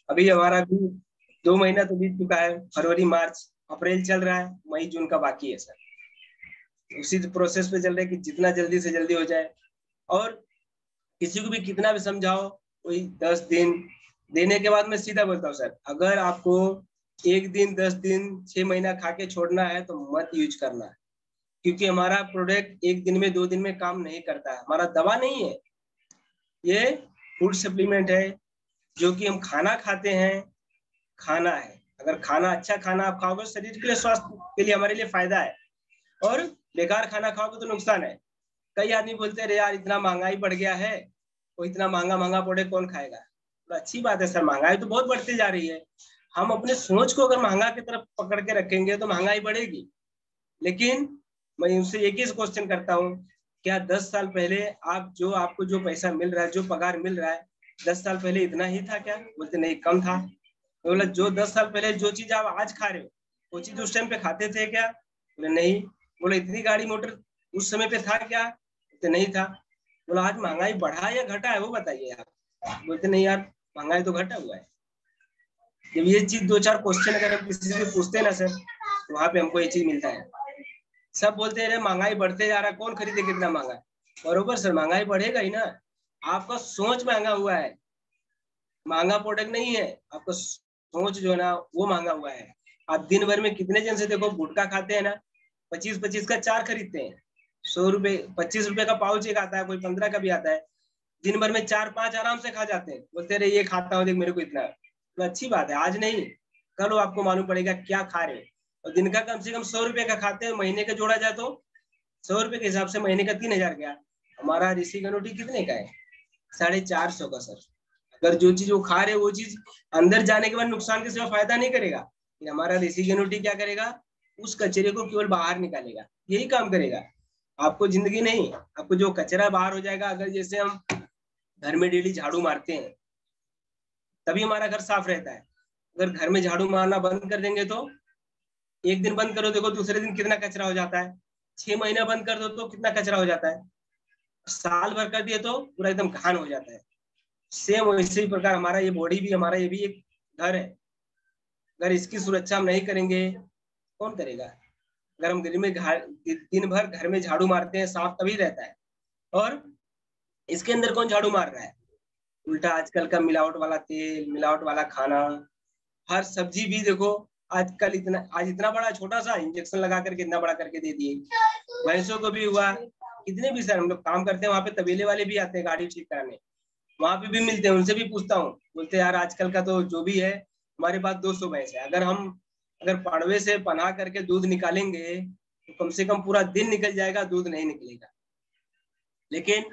अभी हमारा भी 2 महीना तो बीत चुका है, फरवरी मार्च अप्रैल चल रहा है, मई जून का बाकी है सर। उसी प्रोसेस पे चल रहा है कि जितना जल्दी से जल्दी हो जाए। और किसी को भी कितना भी समझाओ, कोई 10 दिन देने के बाद मैं सीधा बोलता हूँ सर, अगर आपको 1 दिन 10 दिन 6 महीना खा के छोड़ना है तो मत यूज करना, क्योंकि हमारा प्रोडक्ट 1 दिन में 2 दिन में काम नहीं करता है। हमारा दवा नहीं है, ये फूड सप्लीमेंट है, जो कि हम खाना खाते हैं, खाना है। अगर खाना अच्छा खाना आप खाओगे शरीर के लिए, स्वास्थ्य के लिए, हमारे लिए फायदा है, और बेकार खाना खाओगे तो नुकसान है। कई आदमी बोलते हैं यार इतना महंगाई बढ़ गया है, वो इतना महंगा महंगा प्रोडक्ट कौन खाएगा। तो अच्छी बात है सर, महंगाई तो बहुत बढ़ती जा रही है। हम अपने सोच को अगर महंगा की तरफ पकड़ के रखेंगे तो महंगाई बढ़ेगी। लेकिन मैं उनसे एक ही क्वेश्चन करता हूँ, क्या 10 साल पहले आपको जो पैसा मिल रहा है, जो पगार मिल रहा है, 10 साल पहले इतना ही था क्या? बोलते नहीं, कम था। बोला जो 10 साल पहले जो चीज आप आज खा रहे हो वो चीज उस टाइम पे खाते थे क्या? बोले नहीं। बोले इतनी गाड़ी मोटर उस समय पे था क्या? बोलते नहीं था। बोला आज महंगाई बढ़ा या घटा है वो बताइए आप। बोलते नहीं यार, महंगाई तो घटा हुआ है। जब ये चीज 2-4 क्वेश्चन अगर हम किसी से पूछते हैं ना सर, तो वहां पे हमको ये चीज मिलता है। सब बोलते हैं महंगाई बढ़ते जा रहा है, कौन खरीदे कितना महंगा। बरोबर सर, महंगाई बढ़ेगा ही ना। आपका सोच महंगा हुआ है, महंगा प्रोडक्ट नहीं है, आपका सोच जो है ना वो महंगा हुआ है। आप दिन भर में कितने जन से देखो गुटखा खाते हैं ना, 25-25 का 4 खरीदते हैं। 100 रुपए 25 रुपए का पाउच एक आता है, कोई 15 का भी आता है। दिन भर में 4-5 आराम से खा जाते हैं। बोलते रहे ये खाता हूँ देख मेरे को इतना। तो अच्छी बात है, आज नहीं कल आपको मालूम पड़ेगा क्या खा रहे हो। और दिन का कम से कम 100 रुपए का खाते हैं, महीने का जोड़ा जाए तो 100 रुपए के हिसाब से महीने का 3000 गया। हमारा ऋषि गनोटी कितने का है? 450 का सर। अगर जो चीज वो खा रहे वो चीज अंदर जाने के बाद नुकसान के सिवा फायदा नहीं करेगा। हमारा देसी गनोटी क्या करेगा? उस कचरे को केवल बाहर निकालेगा, यही काम करेगा। आपको जिंदगी नहीं, आपको जो कचरा बाहर हो जाएगा। अगर जैसे हम घर में डेली झाड़ू मारते हैं तभी हमारा घर साफ रहता है। अगर घर में झाड़ू मारना बंद कर देंगे तो एक दिन बंद करो, देखो दूसरे दिन कितना कचरा हो जाता है। 6 महीना बंद कर दो तो कितना कचरा हो जाता है। साल भर कर दिए तो पूरा एकदम घान हो जाता है। सेम वैसे ही प्रकार हमारा ये बॉडी भी, हमारा ये भी एक घर है। अगर इसकी सुरक्षा हम नहीं करेंगे कौन करेगा? अगर हम दिन भर घर में झाड़ू मारते हैं, साफ तभी रहता है। और इसके अंदर कौन झाड़ू मार रहा है? उल्टा आजकल का मिलावट वाला तेल, मिलावट वाला खाना। हर सब्जी भी देखो आजकल आज इतना बड़ा, छोटा सा इंजेक्शन लगा करके इतना बड़ा करके दे दिए। भैंसों को भी हुआ, कितने भी सर हम लोग काम करते हैं, वहां पे तबेले वाले भी आते हैं गाड़ी ठीक कराने, वहां पे भी मिलते हैं। उनसे भी पूछता हूँ, बोलते यार आजकल का तो जो भी है, हमारे पास 200 भैंस है। अगर पाड़वे से पनाह करके दूध निकालेंगे तो कम से कम पूरा दिन निकल जाएगा, दूध नहीं निकलेगा। लेकिन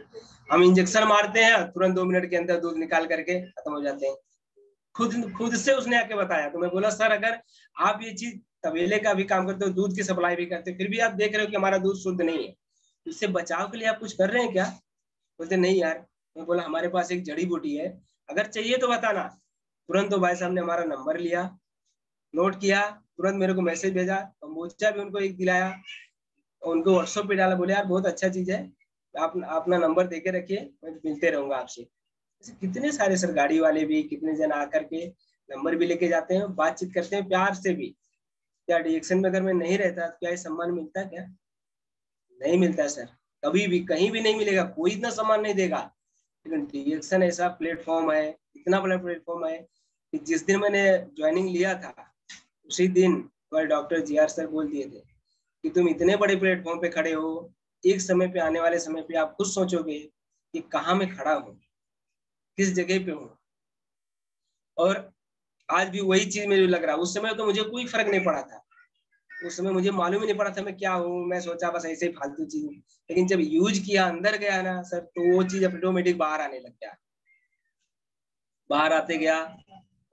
हम इंजेक्शन मारते हैं, तुरंत 2 मिनट के अंदर दूध निकाल करके खत्म हो जाते हैं। खुद से उसने आके बताया। तो मैं बोला सर अगर आप ये चीज तबेले का भी काम करते हो, दूध की सप्लाई भी करते हो, फिर भी आप देख रहे हो कि हमारा दूध शुद्ध नहीं है, इससे बचाव के लिए आप कुछ कर रहे हैं क्या? बोलते नहीं यार। मैं बोला हमारे पास एक जड़ी बूटी है, अगर चाहिए तो बताना। तुरंत तो भाई साहब ने हमारा नंबर लिया, नोट किया, तुरंत मेरे को मैसेज भेजा, कम्बोचा भी उनको एक दिलाया, उनको व्हाट्सएप पे डाला। बोले यार बहुत अच्छा चीज है, आप अपना नंबर देके रखिए, मैं मिलते रहूंगा आपसे। कितने सारे सर गाड़ी वाले भी, कितने जन आकर के नंबर भी लेके जाते हैं, बातचीत करते हैं प्यार से भी। क्या डीएक्शन में अगर मैं नहीं रहता तो क्या ये सम्मान मिलता? क्या नहीं मिलता सर, कभी भी कहीं भी नहीं मिलेगा, कोई इतना सम्मान नहीं देगा। लेकिन डीएक्शन ऐसा प्लेटफॉर्म है, इतना बड़ा प्लेटफॉर्म है कि जिस दिन मैंने ज्वाइनिंग लिया था उसी दिन हमारे डॉक्टर जीआर सर बोल दिए थे कि तुम इतने बड़े प्लेटफॉर्म पे खड़े हो, एक समय पे, आने वाले समय पे आप खुद सोचोगे कि कहाँ मैं खड़ा हूँ, किस जगह पे हूँ। और आज भी वही चीज मुझे लग रहा है। उस समय तो मुझे कोई फर्क नहीं पड़ा था, उस समय मुझे मालूम ही नहीं पड़ा था मैं क्या हूँ। मैं सोचा बस ऐसे ही फालतू चीज, लेकिन जब यूज किया, अंदर गया ना सर, तो वो चीज ऑटोमेटिक बाहर आने लग गया। बाहर आते गया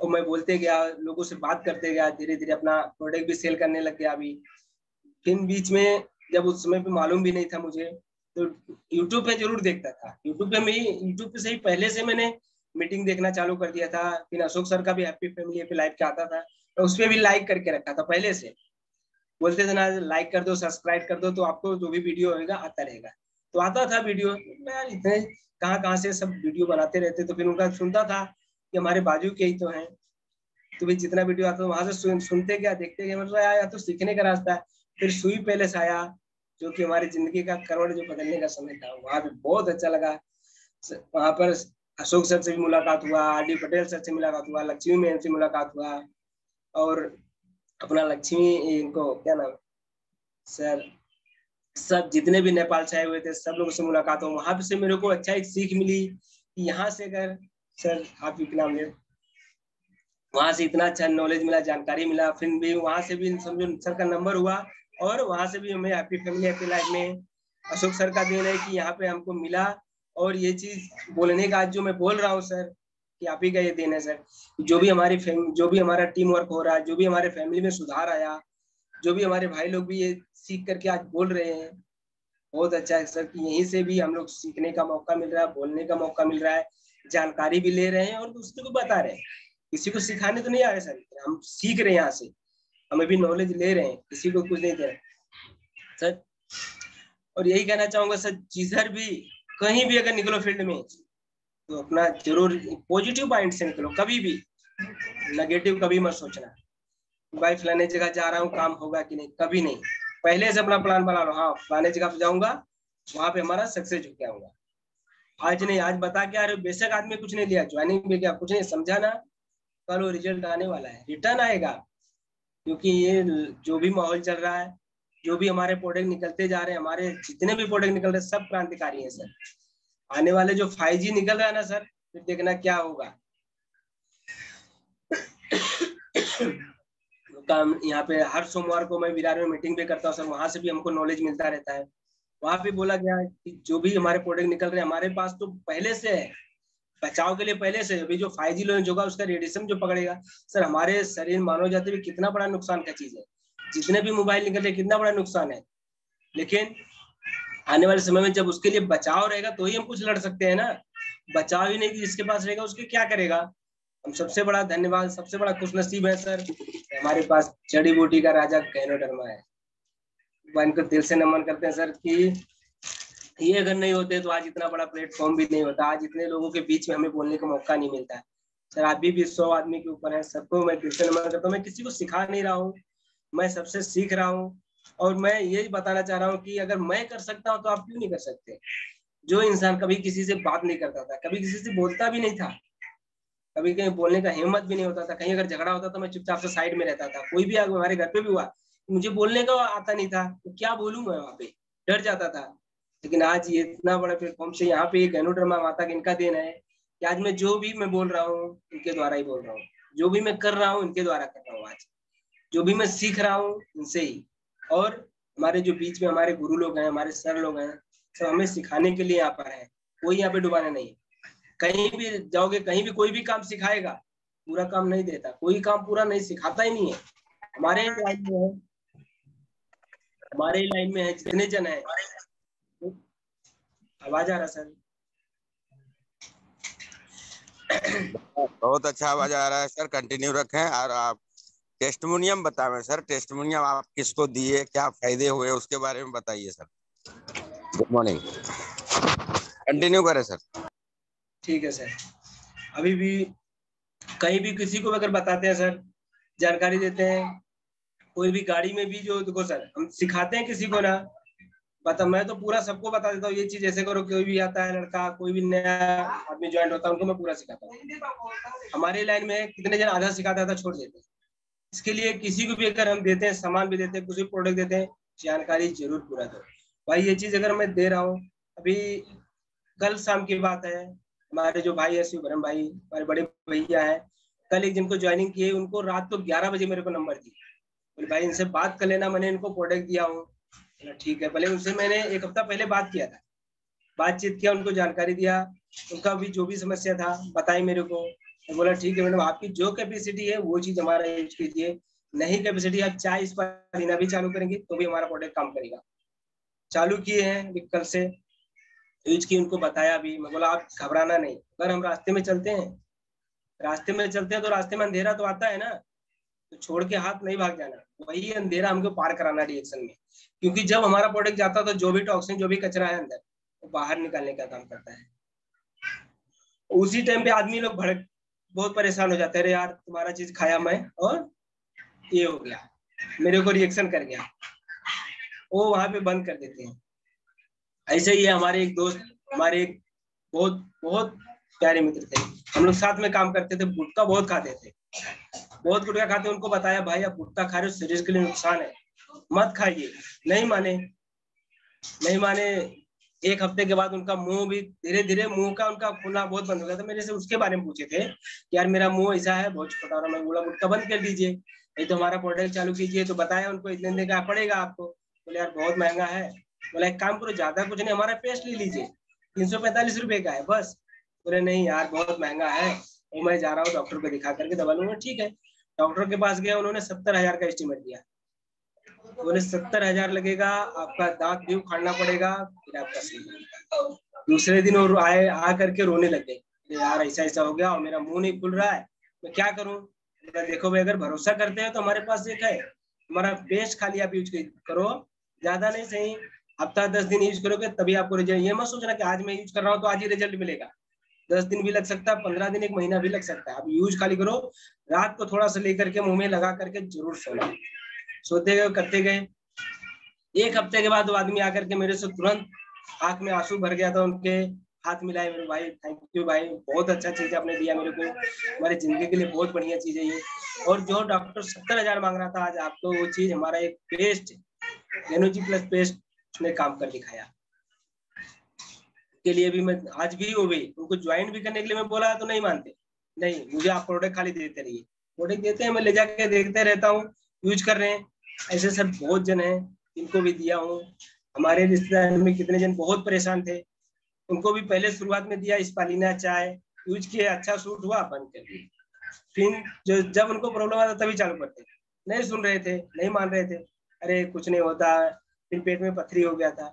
और मैं बोलते गया, लोगों से बात करते गया, धीरे धीरे अपना प्रोडक्ट भी सेल करने लग गया। अभी फिर बीच में जब उस समय पे मालूम भी नहीं था मुझे, तो यूट्यूब पे जरूर देखता था। यूट्यूब पे से ही पहले से मैंने मीटिंग देखना चालू कर दिया था। फिर अशोक सर का भी हैप्पी फैमिली हैप्पी लाइफ का आता था, तो उस पर भी लाइक करके रखा था पहले से। बोलते थे ना लाइक कर दो, सब्सक्राइब कर दो, तो आपको जो भी वीडियो होगा आता रहेगा। तो आता था वीडियो, मैं यार इतने कहाँ से सब वीडियो बनाते रहते। तो फिर उनका सुनता था कि हमारे बाजू के ही तो हैं, तो भी जितना वीडियो आता था वहां से सुनते गया, देखते गया। मतलब यार तो सीखने का रास्ता है। फिर सुई पैलेस आया, जो कि हमारी जिंदगी का करोड़ जो बदलने का समय था, वहां पे बहुत अच्छा लगा। वहां पर अशोक सर से भी मुलाकात हुआ, आर.डी. पटेल सर से मुलाकात हुआ, लक्ष्मी मैम से मुलाकात हुआ, और अपना लक्ष्मी, इनको क्या नाम सर, सब जितने भी नेपाल से आए हुए थे सब लोगों से मुलाकात हो, वहां से मेरे को अच्छा एक सीख मिली कि यहाँ से अगर सर आप ही नाम ले, वहां से इतना अच्छा नॉलेज मिला, जानकारी मिला, फिर भी वहां से भी समझो सर का नंबर हुआ, और वहां से भी हमें हैप्पी फैमिली हैप्पी लाइफ में अशोक सर का देन है कि यहाँ पे हमको मिला, और ये चीज बोलने का आज जो मैं बोल रहा हूँ सर कि आप ही का ये देन है सर। जो भी हमारा टीम वर्क हो रहा है, जो भी हमारे फैमिली में सुधार आया, जो भी हमारे भाई लोग भी ये सीख करके आज बोल रहे हैं, बहुत अच्छा है सर कि यहीं से भी हम लोग सीखने का मौका मिल रहा है, बोलने का मौका मिल रहा है, जानकारी भी ले रहे हैं और दूसरे को बता रहे हैं। किसी को सिखाने तो नहीं आ रहे सर, हम सीख रहे हैं यहाँ से, हमें भी नॉलेज ले रहे हैं, किसी को कुछ नहीं दे रहे सर। और यही कहना चाहूंगा सर, जिधर भी कहीं भी अगर निकलो फील्ड में तो अपना जरूर पॉजिटिव पॉइंट से निकलो, कभी भी नेगेटिव कभी मत सोचना भाई फलाने जगह जा रहा हूँ काम होगा कि नहीं, कभी नहीं। पहले से अपना प्लान बना लो, हाँ फलाने जगह पे जाऊंगा, वहां पे हमारा सक्सेस हो क्या होगा। आज नहीं, आज बता के आ रहे हो, बेशक आदमी कुछ नहीं लिया, ज्वाइनिंग भी किया, कुछ नहीं समझा ना, कल वो रिजल्ट आने वाला है, रिटर्न आएगा। क्योंकि ये जो भी माहौल चल रहा है, जो भी हमारे प्रोडक्ट निकलते जा रहे हैं, हमारे जितने भी प्रोडक्ट निकल रहे हैं सब क्रांतिकारी है सर। आने वाले जो 5G निकल रहा है ना सर, फिर देखना क्या होगा। काम यहाँ पे हर सोमवार को मैं विरार में मीटिंग भी करता हूँ सर, वहां से भी हमको नॉलेज मिलता रहता है। वहां पे बोला गया है कि जो भी हमारे प्रोडक्ट निकल रहे हैं हमारे पास तो पहले से है, बचाव के लिए पहले से। अभी जो 5G लॉन्च होगा उसका रेडिएशन जो पकड़ेगा सर, हमारे शरीर मानव जाति में कितना बड़ा नुकसान का चीज है। जितने भी मोबाइल निकल रहे कितना बड़ा नुकसान है, लेकिन आने वाले समय में जब उसके लिए बचाव रहेगा तो ही हम कुछ लड़ सकते हैं ना। बचाव ही नहीं, जिसके पास रहेगा उसके क्या करेगा। हम सबसे बड़ा धन्यवाद, सबसे बड़ा खुशनसीब है सर, हमारे पास जड़ी बूटी का राजा गैनोडर्मा है। इनको दिल से नमन करते हैं सर कि ये अगर नहीं होते तो आज इतना बड़ा प्लेटफॉर्म भी नहीं होता, आज इतने लोगों के बीच में हमें बोलने का मौका नहीं मिलता है सर। अभी भी 100 आदमी के ऊपर है, सबको मैं दिल से नमन करता हूँ। मैं किसी को सिखा नहीं रहा हूँ, मैं सबसे सीख रहा हूँ, और मैं यही बताना चाह रहा हूँ कि अगर मैं कर सकता हूँ तो आप क्यों नहीं कर सकते। जो इंसान कभी किसी से बात नहीं करता था, कभी किसी से बोलता भी नहीं था, कभी कहीं बोलने का हिम्मत भी नहीं होता था, कहीं अगर झगड़ा होता तो मैं चुपचाप से साइड में रहता था। कोई भी हमारे घर पे भी हुआ, मुझे बोलने का आता नहीं था, तो क्या बोलूं मैं, वहां पे डर जाता था। लेकिन आज ये इतना बड़ा प्लेटफॉर्म से यहाँ पे गैनोडर्मा माता का इनका देन है कि आज मैं जो भी मैं बोल रहा हूँ इनके द्वारा ही बोल रहा हूँ, जो भी मैं कर रहा हूँ इनके द्वारा कर रहा हूँ, आज जो भी मैं सीख रहा हूँ इनसे ही। और हमारे जो बीच में हमारे गुरु लोग हैं, हमारे सर लोग हैं, सब हमें सिखाने के लिए यहाँ पर है, कोई यहाँ पे डुबाने नहीं है। कहीं भी जाओगे, कहीं भी कोई भी काम सिखाएगा, पूरा काम नहीं देता, कोई काम पूरा नहीं सिखाता ही नहीं है। हमारे लाइन में है, हमारे लाइन में है जितने जन है। आवाज आ रहा सर? बहुत अच्छा आवाज आ रहा है सर, कंटिन्यू रखें। और आप टेस्टिमोनियम बतावें सर, टेस्टिमोनियम आप किसको दिए, क्या फायदे हुए, उसके बारे में बताइए सर। गुड मॉर्निंग, कंटिन्यू करें सर। ठीक है सर। अभी भी कहीं भी किसी को अगर बताते हैं सर, जानकारी देते हैं, कोई भी गाड़ी में भी जो देखो सर हम सिखाते हैं किसी को ना, बता मैं तो पूरा सबको बता देता हूँ ये चीज ऐसे करो। कोई भी आता है लड़का, कोई भी नया आदमी ज्वाइन होता है, उनको मैं पूरा सिखाता हूँ। हमारे लाइन में कितने जन आधा सिखाते आधा छोड़ देते हैं। इसके लिए किसी को भी अगर हम देते हैं, सामान भी देते हैं, कुछ भी प्रोडक्ट देते हैं, जानकारी जरूर पूरा दो भाई। ये चीज अगर मैं दे रहा हूँ, अभी कल शाम की बात है, हमारे जो भाई है शिवभरम भाई, हमारे बड़े भैया है, कल एक जिनको ज्वाइनिंग की है उनको रात को 11 बजे मेरे को नंबर दी, बोले भाई इनसे बात कर लेना, मैंने इनको प्रोडक्ट दिया हूँ। ठीक है, पहले उनसे मैंने 1 हफ्ता पहले बात किया था, बातचीत किया, उनको जानकारी दिया, उनका भी जो भी समस्या था बताई मेरे को। तो बोला ठीक है मैडम, आपकी जो कैपेसिटी है वो चीज हमारा यूज कीजिए, नहीं कैपेसिटी आप चाय इस पर देना भी चालू करेंगे तो भी हमारा प्रोडक्ट काम करेगा। चालू किए हैं कल से, यूज की, उनको बताया भी। मैं बोला आप घबराना नहीं, अगर हम रास्ते में चलते हैं तो रास्ते में अंधेरा तो आता है ना, तो छोड़ के हाथ नहीं भाग जाना, वही अंधेरा हमको पार कराना डिएक्शन में। क्योंकि जब हमारा प्रोडक्ट जाता है तो जो भी टॉक्सिन, जो भी कचरा है अंदर, वो बाहर निकालने का काम करता है। उसी टाइम पे आदमी लोग बहुत परेशान हो जाते हैं, अरे यार तुम्हारा चीज खाया मैं और ये हो गया, मेरे को रिएक्शन कर गया, वो वहां पे बंद कर देते हैं। ऐसे ही हमारे एक दोस्त, हमारे एक बहुत प्यारे मित्र थे, हम लोग साथ में काम करते थे, गुटखा बहुत खाते थे, बहुत गुटखा खाते। उनको बताया भाई आप गुटखा खा रहे हो, शरीर के लिए नुकसान है, मत खाइए, नहीं माने। नहीं माने। एक हफ्ते के बाद उनका मुंह भी धीरे धीरे मुंह का उनका खुलना बहुत बंद हो गया था। मेरे से उसके बारे में पूछे थे कि यार मेरा मुंह ऐसा है, बहुत छोटा हो रहा है। मैं बोला गुटखा बंद कर दीजिए, नहीं तो हमारा प्रोडक्ट चालू कीजिए। तो बताया उनको इतने का पड़ेगा आपको। बोले यार बहुत महंगा है। बोला एक काम करो, ज्यादा कुछ नहीं, हमारा पेस्ट ले लीजिए, 345 रुपए का है बस। बोले नहीं यार बहुत महंगा है, वो मैं जा रहा हूँ डॉक्टर को दिखा करके दवा लूंगा। ठीक है, डॉक्टर के पास गया, उन्होंने 70,000 का एस्टिमेट दिया। बोले 70,000 लगेगा, आपका दांत भी उखाड़ना पड़ेगा, फिर आपका सही। दूसरे दिन वो आए, आ करके रोने लगे, यार ऐसा ऐसा हो गया और मेरा मुंह नहीं खुल रहा है, मैं क्या करूं। देखो भाई, अगर भरोसा करते हैं तो हमारे पास एक है, हमारा पेस्ट खाली आप यूज करो, ज्यादा नहीं सही, हफ्ता 10 दिन यूज करोगे तभी आपको रिजल्ट। ये मत सोचना कि आज मैं यूज कर रहा हूँ तो आज ही रिजल्ट मिलेगा। 10 दिन भी लग सकता है, 15 दिन, 1 महीना भी लग सकता है। आप यूज खाली करो, रात को थोड़ा सा लेकर के मुंह में लगा करके जरूर सोना। सोते गए, करते गए, 1 हफ्ते के बाद वो आदमी आकर के मेरे से तुरंत आंख में आंसू भर गया था, उनके हाथ मिलाए, मेरे भाई थैंक यू भाई, बहुत अच्छा चीज आपने दिया मेरे को, हमारी जिंदगी के लिए बहुत बढ़िया चीज है ये। और जो डॉक्टर 70,000 मांग रहा था, आज आपको वो चीज हमारा एक पेस्ट एनर्जी प्लस पेस्ट ने काम कर दिखाया। के लिए भी मैं आज भी वो भी उनको ज्वाइन भी करने के लिए मैं बोला तो नहीं मानते, नहीं मुझे आप प्रोडक्ट खाली देते रहिए। प्रोडक्ट देते हैं, मैं ले जाके देखते रहता हूँ, यूज कर रहे हैं। ऐसे सर बहुत जन है, इनको भी दिया हूँ। हमारे रिश्तेदार में कितने जन बहुत परेशान थे, उनको भी पहले शुरुआत में दिया स्पालिना चाय, यूज किए, अच्छा सूट हुआ, बंद कर दिया। फिर जब उनको प्रॉब्लम आता तभी चालू करते, नहीं सुन रहे थे, नहीं मान रहे थे, अरे कुछ नहीं होता। फिर पेट में पथरी हो गया था,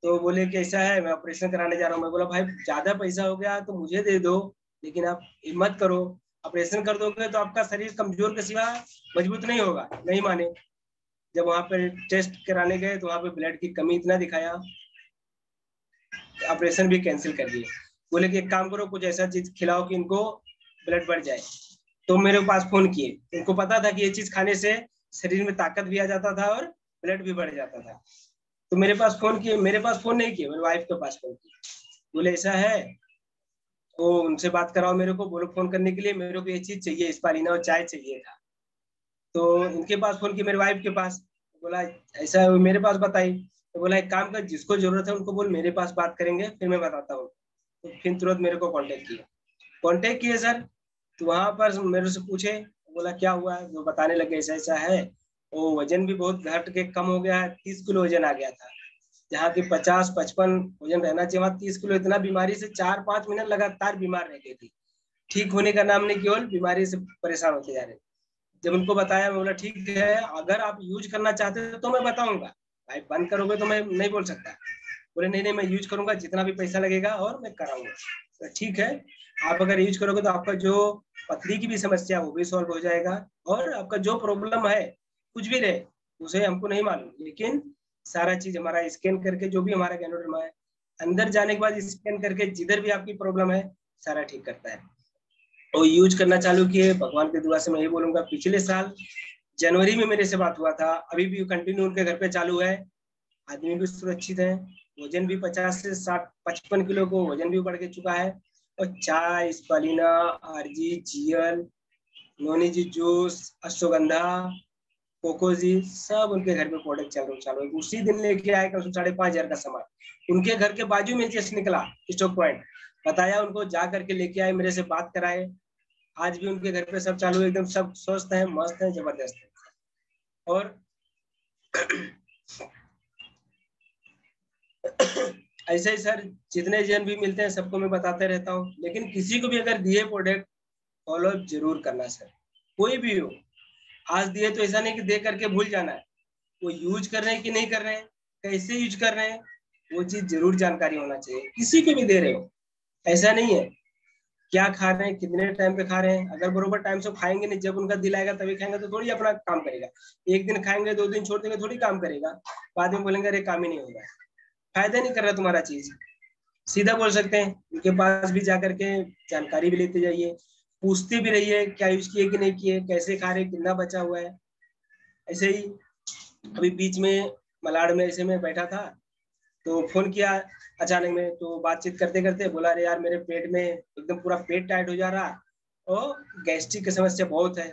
तो बोले कि ऐसा है मैं ऑपरेशन कराने जा रहा हूँ। मैं बोला भाई ज्यादा पैसा हो गया तो मुझे दे दो, लेकिन आप हिम्मत करो, ऑपरेशन कर दोगे तो आपका शरीर कमजोर के सिवा मजबूत नहीं होगा। नहीं माने। जब वहां पे टेस्ट कराने गए तो वहां पे ब्लड की कमी इतना दिखाया, ऑपरेशन भी कैंसिल कर दिए। बोले कि एक काम करो, कुछ ऐसा चीज खिलाओ कि इनको ब्लड बढ़ जाए। तो मेरे पास फोन किए, उनको पता था कि ये चीज खाने से शरीर में ताकत भी आ जाता था और ब्लड भी बढ़ जाता था। तो मेरे पास फोन किए, मेरे पास फोन नहीं किए, मेरे वाइफ के पास फोन किए। बोले ऐसा है तो उनसे बात कराओ, मेरे को बोलो फोन करने के लिए, मेरे को ये चीज चाहिए, स्पालिना और चाय चाहिए था। तो इनके पास फोन किया, मेरे वाइफ के पास, बोला ऐसा है, मेरे पास बताई। तो बोला एक काम कर, जिसको जरूरत है उनको बोल, मेरे पास बात करेंगे, फिर मैं बताता हूँ। तो फिर तुरंत मेरे को कांटेक्ट किए सर। तो वहां पर मेरे से पूछे, बोला क्या हुआ है, वो बताने लगे ऐसा ऐसा है। वो वजन भी बहुत घट के कम हो गया है, 30 किलो वजन आ गया था, जहाँ की 50-55 वजन रहना चाहिए, वहां 30 किलो। इतना बीमारी से 4-5 महीने लगातार बीमार रह गई थी, ठीक होने का नाम नहीं, केवल बीमारी से परेशान होते जा रहे। जब उनको बताया, मैं बोला ठीक है, अगर आप यूज करना चाहते हो तो मैं बताऊंगा, भाई बंद करोगे तो मैं नहीं बोल सकता। बोले नहीं नहीं, मैं यूज करूंगा, जितना भी पैसा लगेगा और मैं कराऊंगा। तो ठीक है, आप अगर यूज करोगे तो आपका जो पथरी की भी समस्या वो भी सॉल्व हो जाएगा, और आपका जो प्रॉब्लम है कुछ भी रहे उसे हमको नहीं मालूम, लेकिन सारा चीज हमारा स्कैन करके, जो भी हमारा गैनोडर्मा है, अंदर जाने के बाद स्कैन करके जिधर भी आपकी प्रॉब्लम है सारा ठीक करता है। और यूज करना चालू किए, भगवान की दुआ से मैं यही बोलूंगा, पिछले साल जनवरी में मेरे से बात हुआ था, अभी भी कंटिन्यू उनके घर पे चालू है। आदमी भी सुरक्षित है, वजन भी 50 से 55 किलो को वजन भी बढ़ के चुका है। और चाय, स्पालिना, आरजी, जीएल, नोनी जी जूस, अश्वगंधा, कोकोजी, सब उनके घर में प्रोडक्ट चालू है। उसी दिन लेके आए 5,500 का सामान, उनके घर के बाजू में जस्ट निकला स्टॉक पॉइंट, बताया उनको, जा करके लेके आए, मेरे से बात कराए। आज भी उनके घर पे सब चालू है, एकदम सब स्वस्थ है, मस्त है, जबरदस्त है। और ऐसे ही सर जितने जन भी मिलते हैं सबको मैं बताते रहता हूँ, लेकिन किसी को भी अगर दिए प्रोडक्ट फॉलो जरूर करना सर, कोई भी हो। आज दिए तो ऐसा नहीं कि दे करके भूल जाना है, वो यूज कर रहे हैं कि नहीं कर रहे हैं, कैसे यूज कर रहे हैं, वो चीज जरूर जानकारी होना चाहिए। किसी को भी दे रहे हो, ऐसा नहीं है क्या खा रहे हैं, कितने टाइम पे खा रहे हैं, अगर बरोबर टाइम से खाएंगे नहीं, जब उनका दिल आएगा तभी खाएंगे, तो थोड़ी अपना काम करेगा। एक दिन खाएंगे, 2 दिन छोड़ देंगे, थोड़ी काम करेगा, बाद में बोलेंगे अरे काम ही नहीं होगा, फायदा नहीं कर रहा तुम्हारा चीज। सीधा बोल सकते हैं, उनके पास भी जाकर के जानकारी भी लेते जाइए, पूछते भी रहिए क्या यूज किए कि नहीं किए, कैसे खा रहे, कितना बचा हुआ है। ऐसे ही अभी बीच में मलाड में ऐसे में बैठा था, तो फोन किया अचानक में, तो बातचीत करते करते बोला अरे यार मेरे पेट में एकदम पूरा पेट टाइट हो जा रहा है और गैस्ट्रिक की समस्या बहुत है।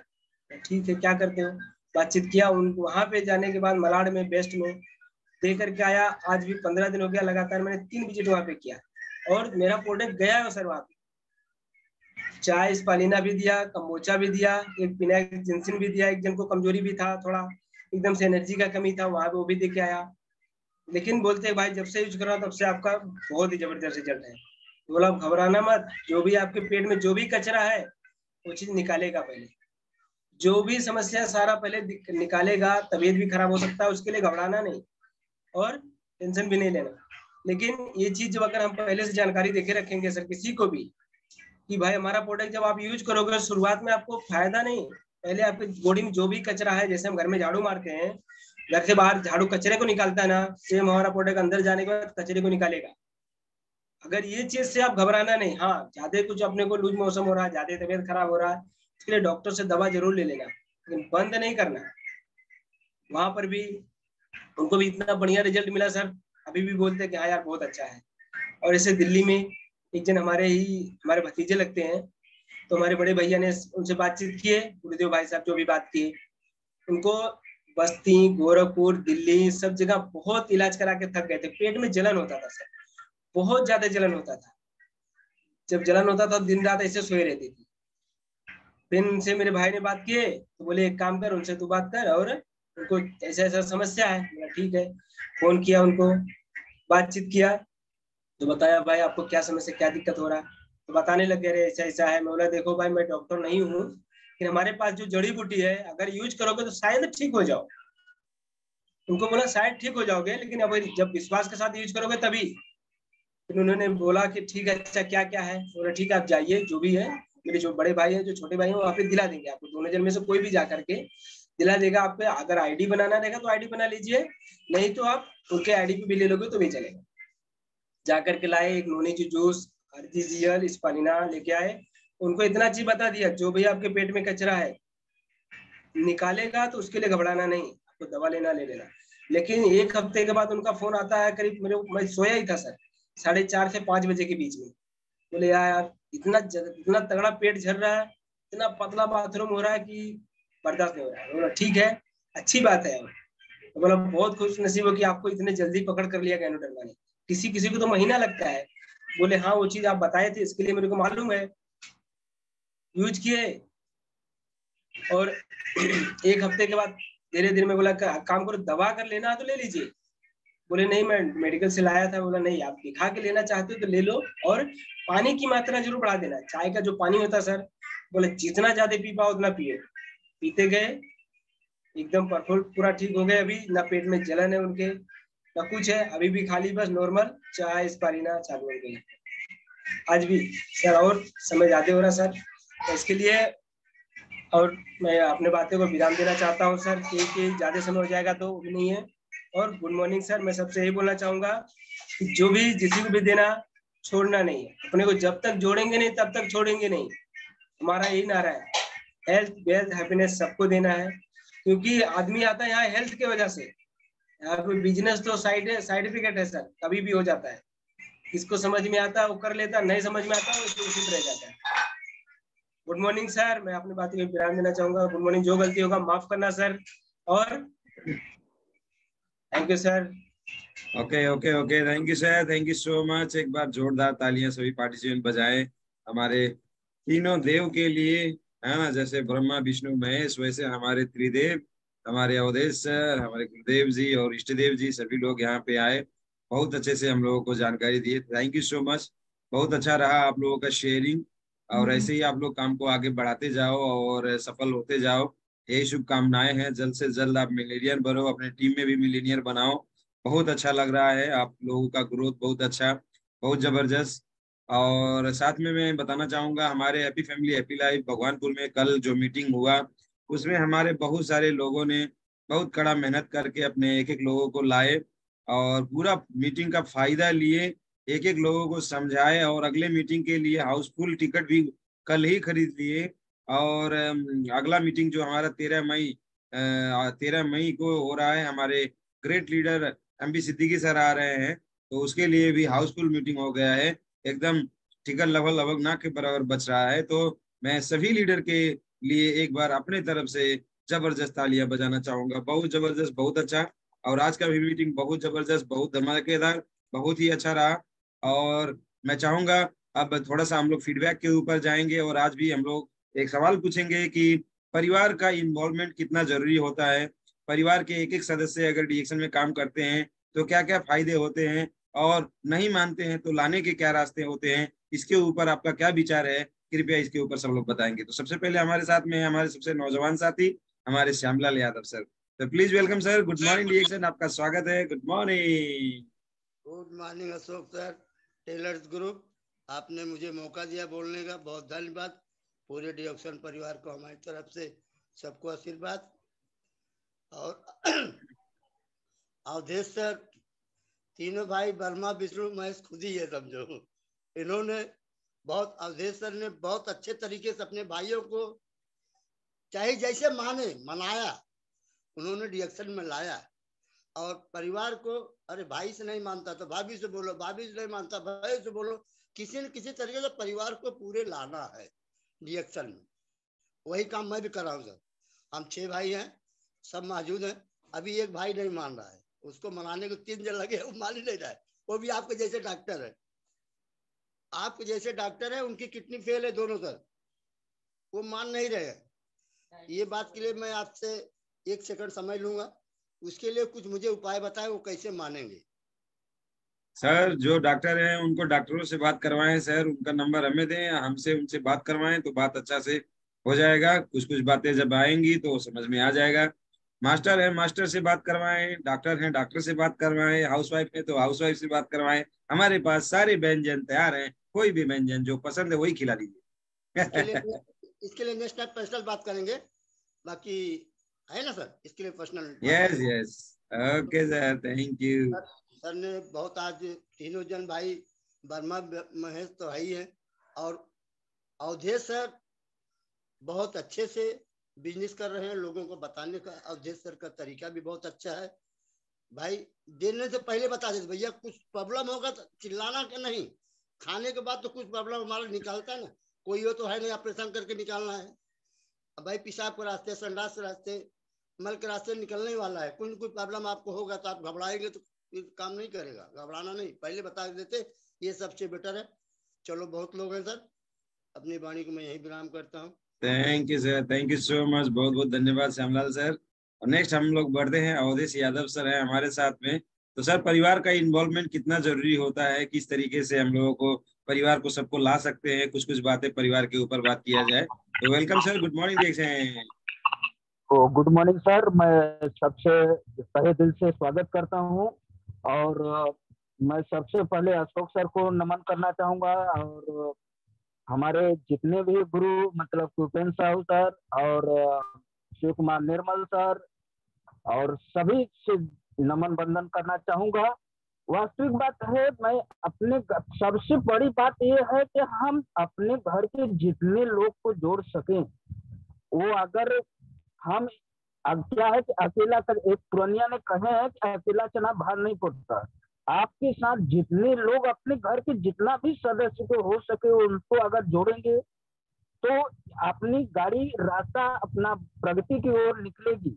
ठीक है, क्या करते हो, बातचीत किया। वहां पे जाने के बाद मलाड में बेस्ट में दे करके आया। आज भी 15 दिन हो गया, लगातार मैंने 3 विजिट वहाँ पे किया और मेरा प्रोडक्ट गया है सर वहाँ पे। चाय स्पालिना भी दिया, कम्बोचा भी दिया, एक पिनाक जिंसिन भी दिया, एक जन को कमजोरी भी था, थोड़ा एकदम से एनर्जी का कमी था, वहां पे वो भी दे के आया। लेकिन बोलते हैं भाई जब से यूज कर रहा हूं तब से आपका बहुत ही जबरदस्त रिजल्ट है। बोला घबराना मत, जो भी आपके पेट में जो भी कचरा है वो चीज निकालेगा पहले, जो भी समस्या सारा पहले निकालेगा। तबीयत भी खराब हो सकता है, उसके लिए घबराना नहीं और टेंशन भी नहीं लेना। लेकिन ये चीज जब अगर हम पहले से जानकारी देके रखेंगे सर किसी को भी कि भाई हमारा प्रोडक्ट जब आप यूज करोगे शुरुआत में आपको फायदा नहीं, पहले आपके बॉडी में जो भी कचरा है, जैसे हम घर में झाड़ू मारते हैं, घर से बाहर झाड़ू कचरे को निकालता है ना, सेम हमारा प्रोडक्ट अंदर जाने के बाद कचरे को निकालेगा। अगर ये चीज से आप घबराना नहीं, हाँ ज्यादा कुछ अपने को लूज मौसम हो रहा है, ज्यादा तबीयत खराब हो रहा है, इसके लिए डॉक्टर से दवा जरूर ले लेना, लेकिन बंद नहीं करना। वहां पर भी उनको भी इतना बढ़िया रिजल्ट मिला सर, अभी भी बोलते हैं कि हाँ यार बहुत अच्छा है। और ऐसे दिल्ली में एक जन हमारे भतीजे लगते हैं, तो हमारे बड़े भैया ने उनसे बातचीत की है, गुरुदेव भाई साहब जो भी बात किए, उनको बस्ती, गोरखपुर, दिल्ली सब जगह बहुत इलाज करा के थक गए थे। पेट में जलन होता था सर, बहुत ज्यादा जलन होता था। जब जलन होता था दिन रात ऐसे सोए रहती थी। फिर उनसे मेरे भाई ने बात किए तो बोले एक काम कर, उनसे तू बात कर और उनको ऐसा ऐसा समस्या है। ठीक है, फोन किया उनको, बातचीत किया तो बताया भाई आपको क्या समस्या, क्या दिक्कत हो रहा है। तो बताने लग गए ऐसा ऐसा है। मैं बोला देखो भाई मैं डॉक्टर नहीं हूँ, लेकिन हमारे पास जो जड़ी बूटी है अगर यूज करोगे तो शायद ठीक हो जाओ। उनको बोला शायद ठीक हो जाओगे, लेकिन अब जब विश्वास के साथ यूज करोगे तभी। फिर उन्होंने बोला कि ठीक है, अच्छा क्या क्या है। बोला ठीक है आप जाइए, जो भी है मेरे जो बड़े भाई है जो छोटे भाई है वहाँ पे दिला देंगे आपको, दोनों जन में से कोई भी जा करके दिला देगा आपको। अगर आईडी बनाना रहेगा तो आईडी बना लीजिए, नहीं तो आप उनके आईडी पे भी ले लोगे तो भी चलेगा। जाकर के लाए एक नोनी जूस, आर्टिजियल स्पालिना लेके आए। उनको इतना चीज बता दिया जो भी आपके पेट में कचरा है निकालेगा तो उसके लिए घबराना नहीं, आपको दवा लेना ले लेना। लेकिन एक हफ्ते के बाद उनका फोन आता है, करीब मैं सोया ही था सर 4:30 से 5 बजे के बीच में। बोले यार इतना तगड़ा पेट झड़ रहा है, इतना पतला बाथरूम हो रहा है कि बर्दाश्त नहीं हो रहा है। बोला ठीक है, अच्छी बात है। तो बोला बहुत खुश नसीब हो कि आपको इतने जल्दी पकड़ कर लिया गैनोडर्मा ने, किसी किसी को तो महीना लगता है। बोले हाँ वो चीज आप बताए थे इसके लिए मेरे को मालूम है, यूज किए। और एक हफ्ते के बाद धीरे धीरे में बोला काम करो, दवा कर लेना तो ले लीजिए। बोले नहीं मैं मेडिकल से लाया था। बोला नहीं आप दिखा के लेना चाहते हो तो ले लो, और पानी की मात्रा जरूर बढ़ा देना। चाय का जो पानी होता है सर, बोले जितना ज्यादा पी पाओ उतना पिए। पीते गए, एकदम परफेक्ट पूरा ठीक हो गए। अभी ना पेट में जलन है उनके ना कुछ है, अभी भी खाली बस नॉर्मल चाय स्पालिना चालू हो गई आज भी सर। और समय ज्यादा हो रहा सर, तो इसके लिए और मैं अपने बातें को विराम देना चाहता हूँ सर, क्योंकि ज्यादा समय हो जाएगा तो भी नहीं है। और गुड मॉर्निंग सर, मैं सबसे यही बोलना चाहूंगा कि जो भी जिसी को भी देना छोड़ना नहीं है। अपने को जब तक जोड़ेंगे नहीं तब तक छोड़ेंगे नहीं। हमारा यही नारा है, हेल्थ वेल्थ हैप्पीनेस सबको देना है। क्योंकि आदमी आता है यहाँ हेल्थ की वजह से, यहाँ पे बिजनेस तो सर्टिफिकेट है सर, कभी भी हो जाता है। किसको समझ में आता है वो कर लेता, नहीं समझ में आता है वो उचित रह जाता है। गुड मॉर्निंग सर, मैं अपनी बात को विराम देना चाहूंगा। गुड मॉर्निंग, जो गलती होगा माफ करना सर, और thank you sir. Okay okay okay, thank you sir, thank you so much. एक बार जोरदार तालियां सभी पार्टिसिपेंट बजाएं हमारे तीनों देव के लिए, है ना। जैसे ब्रह्मा विष्णु महेश, वैसे हमारे त्रिदेव, हमारे अवधेश सर, हमारे गुरुदेव जी और इष्ट देव जी, सभी लोग यहाँ पे आए, बहुत अच्छे से हम लोगों को जानकारी दी। थैंक यू सो मच, बहुत अच्छा रहा आप लोगों का शेयरिंग। और ऐसे ही आप लोग काम को आगे बढ़ाते जाओ और सफल होते जाओ, यही शुभकामनाएं हैं। जल्द से जल्द आप मिलेनियर बनो, अपने टीम में भी मिलेनियर बनाओ। बहुत अच्छा लग रहा है, आप लोगों का ग्रोथ बहुत अच्छा, बहुत जबरदस्त। और साथ में मैं बताना चाहूंगा, हमारे happy family happy life Bhagwanpur में कल जो मीटिंग हुआ उसमें हमारे बहुत सारे लोगों ने बहुत कड़ा मेहनत करके अपने एक एक लोगों को लाए और पूरा मीटिंग का फायदा लिए, एक एक लोगों को समझाए और अगले मीटिंग के लिए हाउसफुल टिकट भी कल ही खरीद लिए। और अगला मीटिंग जो हमारा 13 मई को हो रहा है, हमारे great leader MP Siddiqui sir आ रहे हैं, तो उसके लिए भी हाउसफुल मीटिंग हो गया है, एकदम टिकट लगभग ना के बराबर बच रहा है। तो मैं सभी लीडर के लिए एक बार अपने तरफ से जबरदस्त तालियां बजाना चाहूंगा। बहुत जबरदस्त, बहुत अच्छा। और आज का भी मीटिंग बहुत जबरदस्त, बहुत धमाकेदार, बहुत ही अच्छा रहा। और मैं चाहूंगा अब थोड़ा सा हम लोग फीडबैक के ऊपर जाएंगे और आज भी हम लोग एक सवाल पूछेंगे कि परिवार का इन्वॉल्वमेंट कितना जरूरी होता है। परिवार के एक एक सदस्य अगर डीएक्शन में काम करते हैं तो क्या क्या फायदे होते हैं, और नहीं मानते हैं तो लाने के क्या रास्ते होते हैं, इसके ऊपर आपका क्या विचार है, कृपया इसके ऊपर सब लोग बताएंगे। तो सबसे पहले हमारे साथ में हमारे सबसे नौजवान साथी हमारे श्यामलाल यादव सर। तो please welcome sir. Good morning DAction, आपका स्वागत है। Good morning. Good morning Ashok sir, Tailors Group. आपने मुझे मौका दिया बोलने का, बहुत धन्यवाद। पूरे डीएक्शन परिवार को हमारी तरफ से सबको आशीर्वाद। और अवधेश सर, तीनों भाई वर्मा विष्णु महेश खुद ही है समझो। इन्होंने बहुत, अवधेश सर ने बहुत अच्छे तरीके से अपने भाइयों को चाहे जैसे मनाया, उन्होंने डीएक्शन में लाया। और परिवार को, अरे भाई से नहीं मानता तो भाभी से बोलो, भाभी से नहीं मानता भाई से बोलो, किसी न किसी तरीके से परिवार को पूरे लाना है डीएक्शन में। वही काम मैं भी कर रहा हूँ सर। हम 6 भाई हैं, सब मौजूद हैं। अभी एक भाई नहीं मान रहा है, उसको मनाने को 3 दिन लगे, वो मान ही नहीं रहा है। वो भी आपके जैसे डॉक्टर है, आपके जैसे डॉक्टर है, उनकी किडनी फेल है दोनों सर, वो मान नहीं रहे हैं। ये बात के लिए मैं आपसे 1 सेकंड समय लूंगा, उसके लिए कुछ मुझे उपाय बताए, वो कैसे मानेंगे। सर जो डॉक्टर हैं उनको डॉक्टरों से बात करवाएं सर, उनका नंबर हमें दें, हमसे उनसे बात करवाएं तो बात अच्छा से हो जाएगा। कुछ कुछ बातें जब आएंगी तो समझ में आ जाएगा। मास्टर है, मास्टर से बात करवाएं, डॉक्टर हैं, डॉक्टर से बात करवाएं, हाउसवाइफ है तो हाउसवाइफ से बात करवाएं। हमारे पास सारे व्यंजन तैयार हैं, कोई भी व्यंजन जो पसंद है वही खिला दीजिए। इसके लिए नेक्स्ट टाइम पर्सनल बात करेंगे, बाकी है ना सर, इसके लिए personal. Yes yes, okay sir, thank you. Sir ने बहुत, आज तीनों जन भाई वर्मा महेश तो है ही है, और अवधेश सर बहुत अच्छे से बिजनेस कर रहे हैं। लोगों को बताने का अवधेश सर का तरीका भी बहुत अच्छा है। भाई देने से पहले बता देते, भैया कुछ प्रॉब्लम होगा तो चिल्लाना के नहीं, खाने के बाद तो कुछ प्रॉब्लम हमारा निकालता है ना, कोई हो तो है नहीं, ऑपरेशन करके निकालना है। अब भाई पेशाब के रास्ते, संडास के रास्ते, मल के रास्ते निकलने वाला है, कोई कोई प्रॉब्लम आपको होगा तो आप घबराएंगे तो काम नहीं करेगा। घबराना नहीं, पहले बता देते, ये सबसे बेटर है। चलो बहुत लोग हैं सर, अपनी वाणी को मैं यही विराम करता हूँ। Thank you sir, thank you so much, बहुत बहुत धन्यवाद श्यामलाल सर। और नेक्स्ट हम लोग बढ़ते हैं, अवधेश यादव सर हैं हमारे साथ में। तो सर परिवार का इन्वॉल्वमेंट कितना जरूरी होता है, किस तरीके से हम लोगों को परिवार को सबको ला सकते हैं, कुछ कुछ बातें परिवार के ऊपर बात किया जाए। तो वेलकम सर, गुड मॉर्निंग। देखें तो गुड मॉर्निंग सर, मैं सबसे तहे दिल से स्वागत करता हूं। और मैं सबसे पहले अशोक सर को नमन करना चाहूंगा, और हमारे जितने भी गुरु, मतलब कुपेन साहू सर और शिव कुमार निर्मल सर, और सभी से नमन बंदन करना चाहूंगा। वास्तविक बात है, मैं अपने सबसे बड़ी बात यह है कि हम अपने घर के जितने लोग को जोड़ सकें, वो अगर हम, अब क्या है कि अकेला एक पुरानिया ने कहे हैं कि अकेला चना भार नहीं पड़ता। आपके साथ जितने लोग, अपने घर के जितना भी सदस्य को हो सके उनको अगर जोड़ेंगे तो अपनी गाड़ी रास्ता अपना प्रगति की ओर निकलेगी।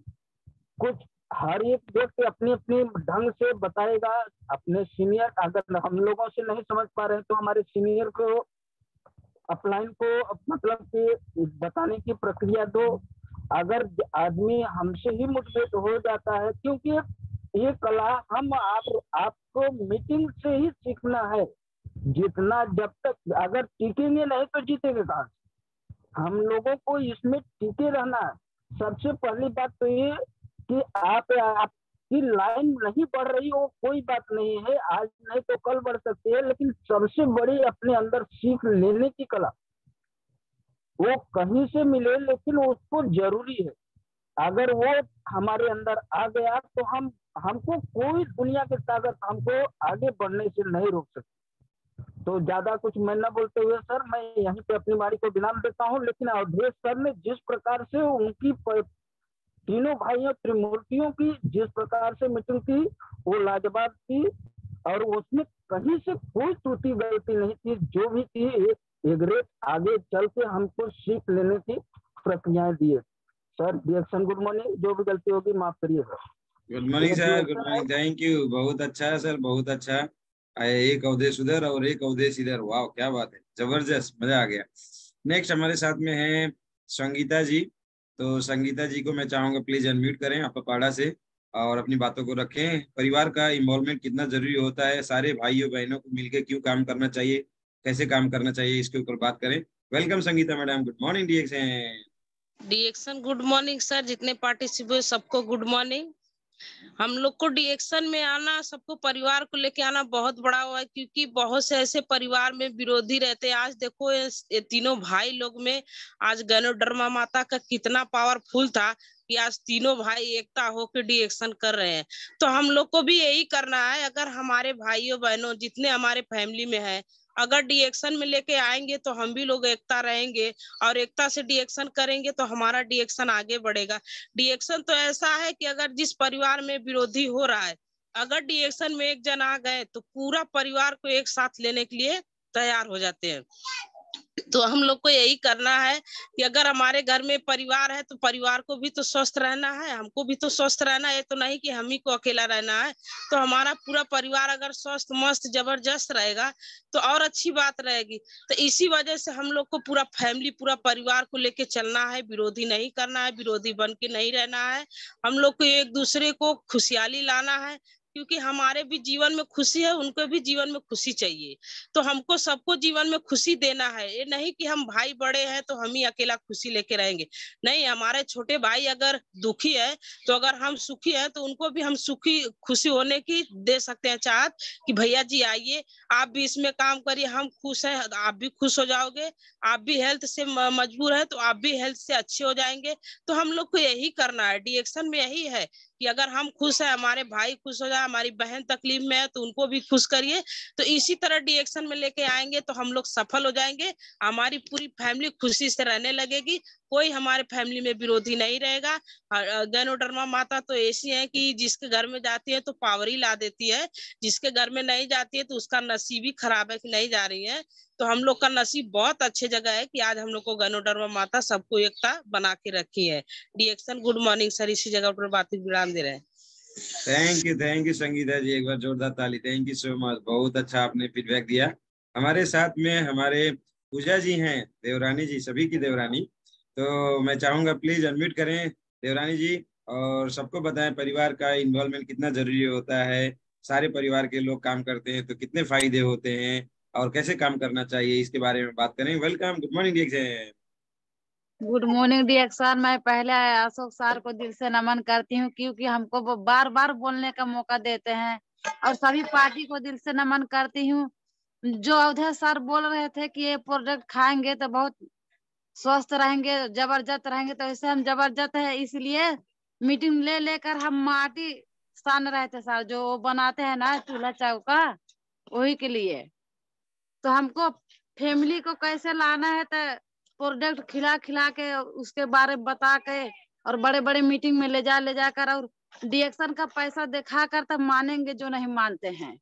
कुछ हर एक व्यक्ति अपनी अपनी ढंग से बताएगा। अपने सीनियर, अगर हम लोगों से नहीं समझ पा रहे हैं तो हमारे सीनियर को, अपलाइन को मतलब कि बताने की प्रक्रिया दो। अगर आदमी हमसे ही मुठभेड़ हो जाता है, क्योंकि ये कला हम आपको मीटिंग से ही सीखना है। जितना, जब तक अगर टीकेंगे नहीं तो जीतेंगे कहाँ से। हम लोगों को इसमें टीके रहना है। सबसे पहली बात तो ये कि आपकी लाइन नहीं बढ़ रही हो, कोई बात नहीं है, आज नहीं तो कल बढ़ सकती है, लेकिन सबसे बड़ी अपने अंदर सीख लेने की कला, वो कहीं से मिले लेकिन उसको जरूरी है। अगर वो हमारे अंदर आ गया तो हमको कोई दुनिया की ताकत हमको आगे बढ़ने से नहीं रोक सकती। तो ज्यादा कुछ मैं न बोलते हुए सर, मैं यहीं पे अपनी वाणी को विराम देता हूँ। लेकिन अवधेश सर ने जिस प्रकार से उनकी तीनों भाइयों त्रिमूर्तियों की जिस प्रकार से मीटिंग की, वो लाजवाब थी, और उसमें कहीं से कोई त्रुटि गलती नहीं थी। जो भी थी एक ग्रेट, आगे चल के हमको सीख लेने की प्रक्रियाएं दिए। सर डीएक्शन गुड मॉर्निंग, जो भी गलती होगी माफ करिए sir. Good morning sir, good morning, thank you. बहुत अच्छा सर, बहुत अच्छा। एक अवधेश उधर और एक अवधेश इधर, वाह क्या बात है, जबरदस्त, मजा आ गया। नेक्स्ट हमारे साथ में है संगीता जी। तो संगीता जी को मैं चाहूंगा प्लीज अनम्यूट करें आप पाड़ा से और अपनी बातों को रखें। परिवार का इन्वॉल्वमेंट कितना जरूरी होता है, सारे भाइयों बहनों को मिलकर क्यों काम करना चाहिए, कैसे काम करना चाहिए, इसके ऊपर बात करें। Welcome Sangeeta madam, good morning DAction. Good morning sir, जितने पार्टिसिपेट सबको गुड मॉर्निंग। हम लोग को डीएक्शन में आना, सबको परिवार को लेके आना बहुत बड़ा हुआ है, क्योंकि बहुत से ऐसे परिवार में विरोधी रहते हैं। आज देखो ये तीनों भाई लोग में आज गणोडर्मा माता का कितना पावरफुल था कि आज तीनों भाई एकता होकर डीएक्शन कर रहे हैं। तो हम लोग को भी यही करना है। अगर हमारे भाइयों बहनों जितने हमारे फैमिली में है, अगर डीएक्शन में लेके आएंगे तो हम भी लोग एकता रहेंगे और एकता से डीएक्शन करेंगे तो हमारा डीएक्शन आगे बढ़ेगा। डीएक्शन तो ऐसा है कि अगर जिस परिवार में विरोधी हो रहा है, अगर डीएक्शन में एक जन आ गए तो पूरा परिवार को एक साथ लेने के लिए तैयार हो जाते हैं। तो हम लोग को यही करना है कि अगर हमारे घर में परिवार है तो परिवार को भी तो स्वस्थ रहना है, हमको भी तो स्वस्थ रहना है। तो नहीं कि हम ही को अकेला रहना है। तो हमारा पूरा परिवार अगर स्वस्थ मस्त जबरदस्त रहेगा तो और अच्छी बात रहेगी। तो इसी वजह से हम लोग को पूरा फैमिली, पूरा परिवार को लेके चलना है, विरोधी नहीं करना है, विरोधी बन के नहीं रहना है। हम लोग को एक दूसरे को खुशहाली लाना है, क्योंकि हमारे भी जीवन में खुशी है, उनको भी जीवन में खुशी चाहिए। तो हमको सबको जीवन में खुशी देना है। ये नहीं कि हम भाई बड़े हैं तो हम ही अकेला खुशी लेके रहेंगे। नहीं, हमारे छोटे भाई अगर दुखी है तो अगर हम सुखी है तो उनको भी हम सुखी खुशी होने की दे सकते हैं चाहत कि भैया जी आइए, आप भी इसमें काम करिए, हम खुश हैं, आप भी खुश हो जाओगे। आप भी हेल्थ से मजबूर है तो आप भी हेल्थ से अच्छे हो जाएंगे। तो हम लोग को यही करना है, डीएक्शन में यही है कि अगर हम खुश है, हमारे भाई खुश हो जाए, हमारी बहन तकलीफ में है तो उनको भी खुश करिए। तो इसी तरह डीएक्शन में लेके आएंगे तो हम लोग सफल हो जाएंगे। हमारी पूरी फैमिली खुशी से रहने लगेगी, कोई हमारे फैमिली में विरोधी नहीं रहेगा। गणोडर्मा माता तो ऐसी है कि जिसके घर में जाती है तो पावर ही ला देती है, जिसके घर में नहीं जाती है तो उसका नसीब ही खराब है कि नहीं जा रही है। तो हम लोग का नसीब बहुत अच्छे जगह है कि आज हम लोग को गणोडर्मा माता सबको एकता बना के रखी है। डीएक्शन गुड मॉर्निंग सर, इसी जगह पर बातें विराम दे रहे हैं। थैंक यू संगीता जी, एक बार जोरदार ताली। थैंक यू सो मच, बहुत अच्छा आपने फीडबैक दिया। हमारे साथ में हमारे पूजा जी हैं, देवरानी जी, सभी की देवरानी। तो मैं चाहूंगा प्लीज अनम्यूट करें देवरानी जी और सबको बताएं परिवार का इन्वॉल्वमेंट कितना जरूरी होता है, सारे परिवार के लोग काम करते हैं तो कितने फायदे होते हैं और कैसे काम करना चाहिए, इसके बारे में बात करें। Welcome, good morning. Good morning DAction. मैं पहले अशोक सर को दिल से नमन करती हूँ, क्योंकि हमको वो बार बार बोलने का मौका देते हैं। और सभी पार्टी को दिल से नमन करती हूँ। जो अवधेश सर बोल रहे थे कि ये प्रोडक्ट खाएंगे तो बहुत स्वस्थ रहेंगे, जबरदस्त रहेंगे, तो ऐसे हम जबरदस्त है। इसलिए मीटिंग ले लेकर हम माटी सान रहे थे सर, जो बनाते हैं ना चूल्हा चौका, वही के लिए। तो हमको फैमिली को कैसे लाना है तो प्रोडक्ट खिला खिला के उसके बारे में बता के और बड़े बड़े मीटिंग में ले जाकर और डीएक्शन का पैसा दिखा कर तब मानेंगे, जो नहीं मानते हैं।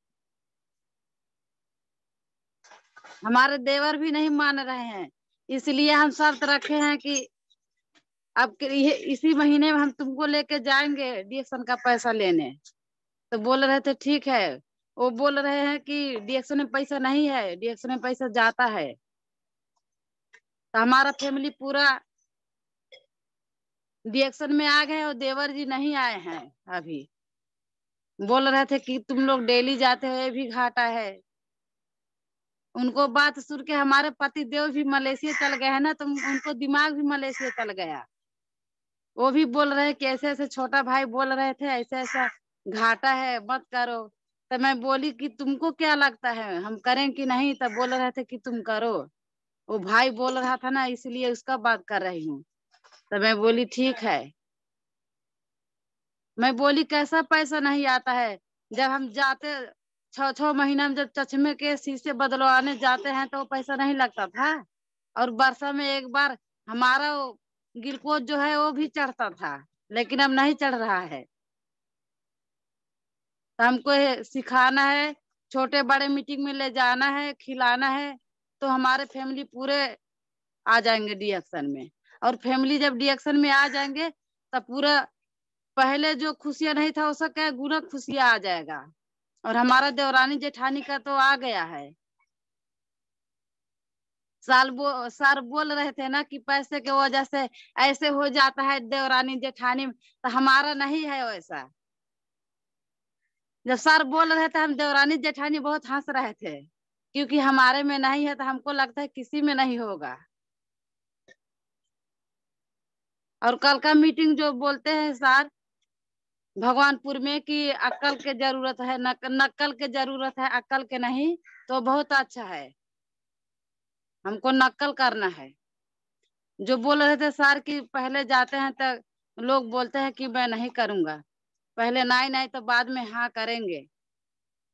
हमारे देवर भी नहीं मान रहे हैं, इसलिए हम शर्त रखे हैं कि अब इसी महीने में हम तुमको लेके जाएंगे डीएक्शन का पैसा लेने। तो बोल रहे थे ठीक है। वो बोल रहे हैं कि डीएक्शन में पैसा नहीं है, डीएक्शन में पैसा जाता है। तो हमारा फैमिली पूरा डीएक्शन में आ गए और देवर जी नहीं आए हैं अभी। बोल रहे थे कि तुम लोग डेली जाते हो, ये भी घाटा है। उनको बात सुन के हमारे पति देव भी मलेशिया चल गए हैं ना, तो उनको दिमाग भी मलेशिया चल गया। वो भी बोल रहे हैं कि ऐसे ऐसे, छोटा भाई बोल रहे थे ऐसा ऐसा घाटा है, मत करो। तो मैं बोली कि तुमको क्या लगता है हम करें कि नहीं? तब बोल रहे थे कि तुम करो। वो भाई बोल रहा था ना, इसलिए उसका बात कर रही हूँ। तो मैं बोली ठीक है। मैं बोली कैसा पैसा नहीं आता है? जब हम जाते 6-6 महीना में जब चश्मे के शीशे बदलवाने जाते हैं तो पैसा नहीं लगता था। और वर्षा में एक बार हमारा ग्लूकोज जो है वो भी चढ़ता था, लेकिन अब नहीं चढ़ रहा है। तो हमको सिखाना है, छोटे बड़े मीटिंग में ले जाना है, खिलाना है, तो हमारे फैमिली पूरे आ जाएंगे डीएक्शन में। और फैमिली जब डीएक्शन में आ जाएंगे तब पूरा पहले जो खुशियां नहीं था उसका क्या गुना खुशियां आ जाएगा। और हमारा देवरानी जेठानी का तो आ गया है। सर बोल रहे थे ना कि पैसे के वजह से ऐसे हो जाता है देवरानी जेठानी, तो हमारा नहीं है वैसा। जब सर बोल रहे थे हम देवरानी जेठानी बहुत हंस रहे थे, क्योंकि हमारे में नहीं है तो हमको लगता है किसी में नहीं होगा। और कल का मीटिंग जो बोलते हैं सर भगवानपुर में कि अक्ल के जरूरत है, नक्कल के जरूरत है, अक्ल के नहीं, तो बहुत अच्छा है। हमको नक्कल करना है। जो बोल रहे थे सर कि पहले जाते हैं तो लोग बोलते हैं कि मैं नहीं करूंगा, पहले नहीं तो बाद में हाँ करेंगे,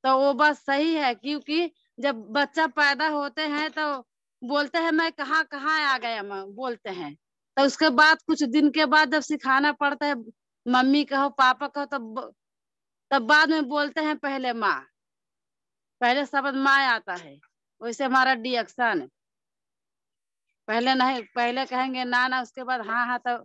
तो वो बात सही है। क्योंकि जब बच्चा पैदा होते हैं तो बोलते हैं मैं कहाँ कहाँ आ गया, बोलते हैं। तो उसके बाद कुछ दिन के बाद जब सिखाना पड़ता है, मम्मी कहो पापा कहो, तब बाद में बोलते हैं पहले माँ, पहले शब्द माँ आता है। वैसे हमारा डिएक्शन है, पहले नहीं, पहले कहेंगे ना, उसके बाद हाँ, तो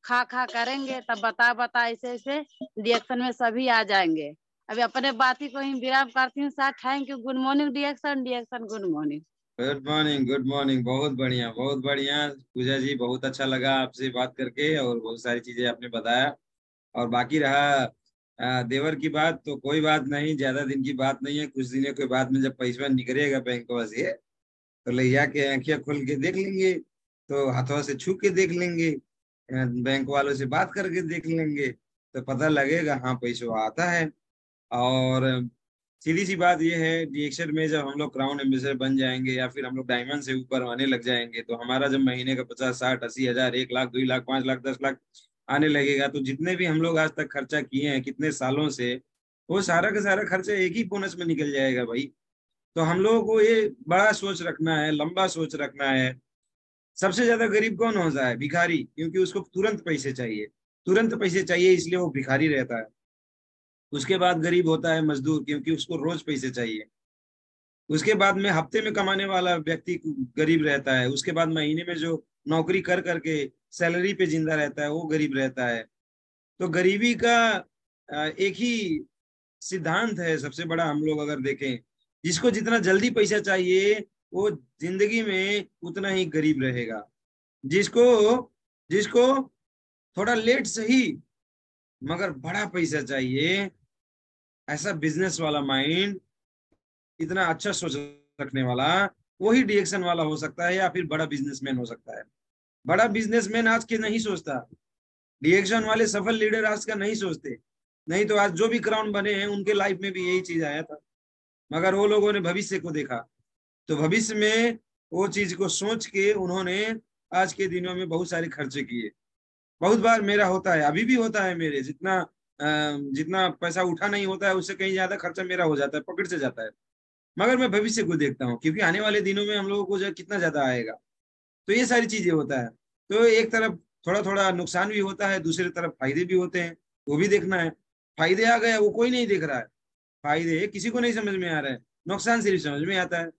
खा करेंगे, तब बता ऐसे ऐसे डिएक्शन में सभी आ जाएंगे। अभी अपने बाती को ही विराम करती हूँ sir. Thank you. Good morning DAction good morning. Good morning. बहुत बढ़िया पूजा जी, बहुत अच्छा लगा आपसे बात करके और बहुत सारी चीजें आपने बताया। और बाकी रहा देवर की बात, तो कोई बात नहीं, ज्यादा दिन की बात नहीं है। कुछ दिनों के बाद में जब पैसा निकलेगा बैंकवा से तो ले जाके आंखें खोल के देख लेंगे, तो हाथों से छू के देख लेंगे, बैंक वालों से बात करके देख लेंगे, तो पता लगेगा हाँ पैसा आता है। और सीधी सी बात यह है, रिएक्शन में जब हम लोग क्राउन एम्बेसडर बन जाएंगे या फिर हम लोग डायमंड से ऊपर आने लग जाएंगे, तो हमारा जब महीने का 50, 60, 80 हजार, 1 लाख, 2 लाख, 5 लाख, 10 लाख आने लगेगा, तो जितने भी हम लोग आज तक खर्चा किए हैं कितने सालों से, वो सारा का सारा खर्चा एक ही बोनस में निकल जाएगा भाई। तो हम लोगों को ये बड़ा सोच रखना है, लंबा सोच रखना है। सबसे ज्यादा गरीब कौन होता है? भिखारी, क्योंकि उसको तुरंत पैसे चाहिए, तुरंत पैसे चाहिए, इसलिए वो भिखारी रहता है। उसके बाद गरीब होता है मजदूर, क्योंकि उसको रोज पैसे चाहिए। उसके बाद में हफ्ते में कमाने वाला व्यक्ति गरीब रहता है। उसके बाद महीने में जो नौकरी कर करके सैलरी पे जिंदा रहता है वो गरीब रहता है। तो गरीबी का एक ही सिद्धांत है सबसे बड़ा, हम लोग अगर देखें, जिसको जितना जल्दी पैसा चाहिए वो जिंदगी में उतना ही गरीब रहेगा। जिसको जिसको थोड़ा लेट सही मगर बड़ा पैसा चाहिए, ऐसा बिजनेस वाला माइंड, इतना अच्छा सोच रखने वाला, वही डिएक्शन वाला हो सकता है या फिर बड़ा बिजनेसमैन हो सकता है। बड़ा बिजनेसमैन आज के नहीं सोचता, डिएक्शन वाले सफल लीडर आज का नहीं सोचते। नहीं तो आज जो भी क्राउन बने हैं उनके लाइफ में भी यही चीज आया था, मगर वो लोगों ने भविष्य को देखा, तो भविष्य में वो चीज को सोच के उन्होंने आज के दिनों में बहुत सारे खर्चे किए। बहुत बार मेरा होता है, अभी भी होता है मेरे, जितना पैसा उठा नहीं होता है उससे कहीं ज्यादा खर्चा मेरा हो जाता है, पॉकेट से जाता है। मगर मैं भविष्य को देखता हूँ, क्योंकि आने वाले दिनों में हम लोगों को जो कितना ज्यादा आएगा, तो ये सारी चीजें होता है। तो एक तरफ थोड़ा थोड़ा नुकसान भी होता है, दूसरी तरफ फायदे भी होते हैं, वो भी देखना है। फायदे आ गया वो कोई नहीं देख रहा है, फायदे किसी को नहीं समझ में आ रहा है, नुकसान सिर्फ समझ में आता है।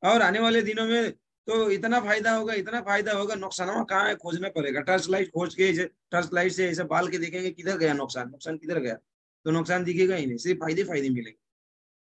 और आने वाले दिनों में तो इतना फायदा होगा, इतना फायदा होगा, नुकसान कहाँ है खोजना पड़ेगा। टर्च लाइट खोज के, टर्च लाइट से ऐसे बाल के देखेंगे किधर गया नुकसान किधर गया, तो नुकसान दिखेगा ही नहीं, सिर्फ फायदे मिलेंगे।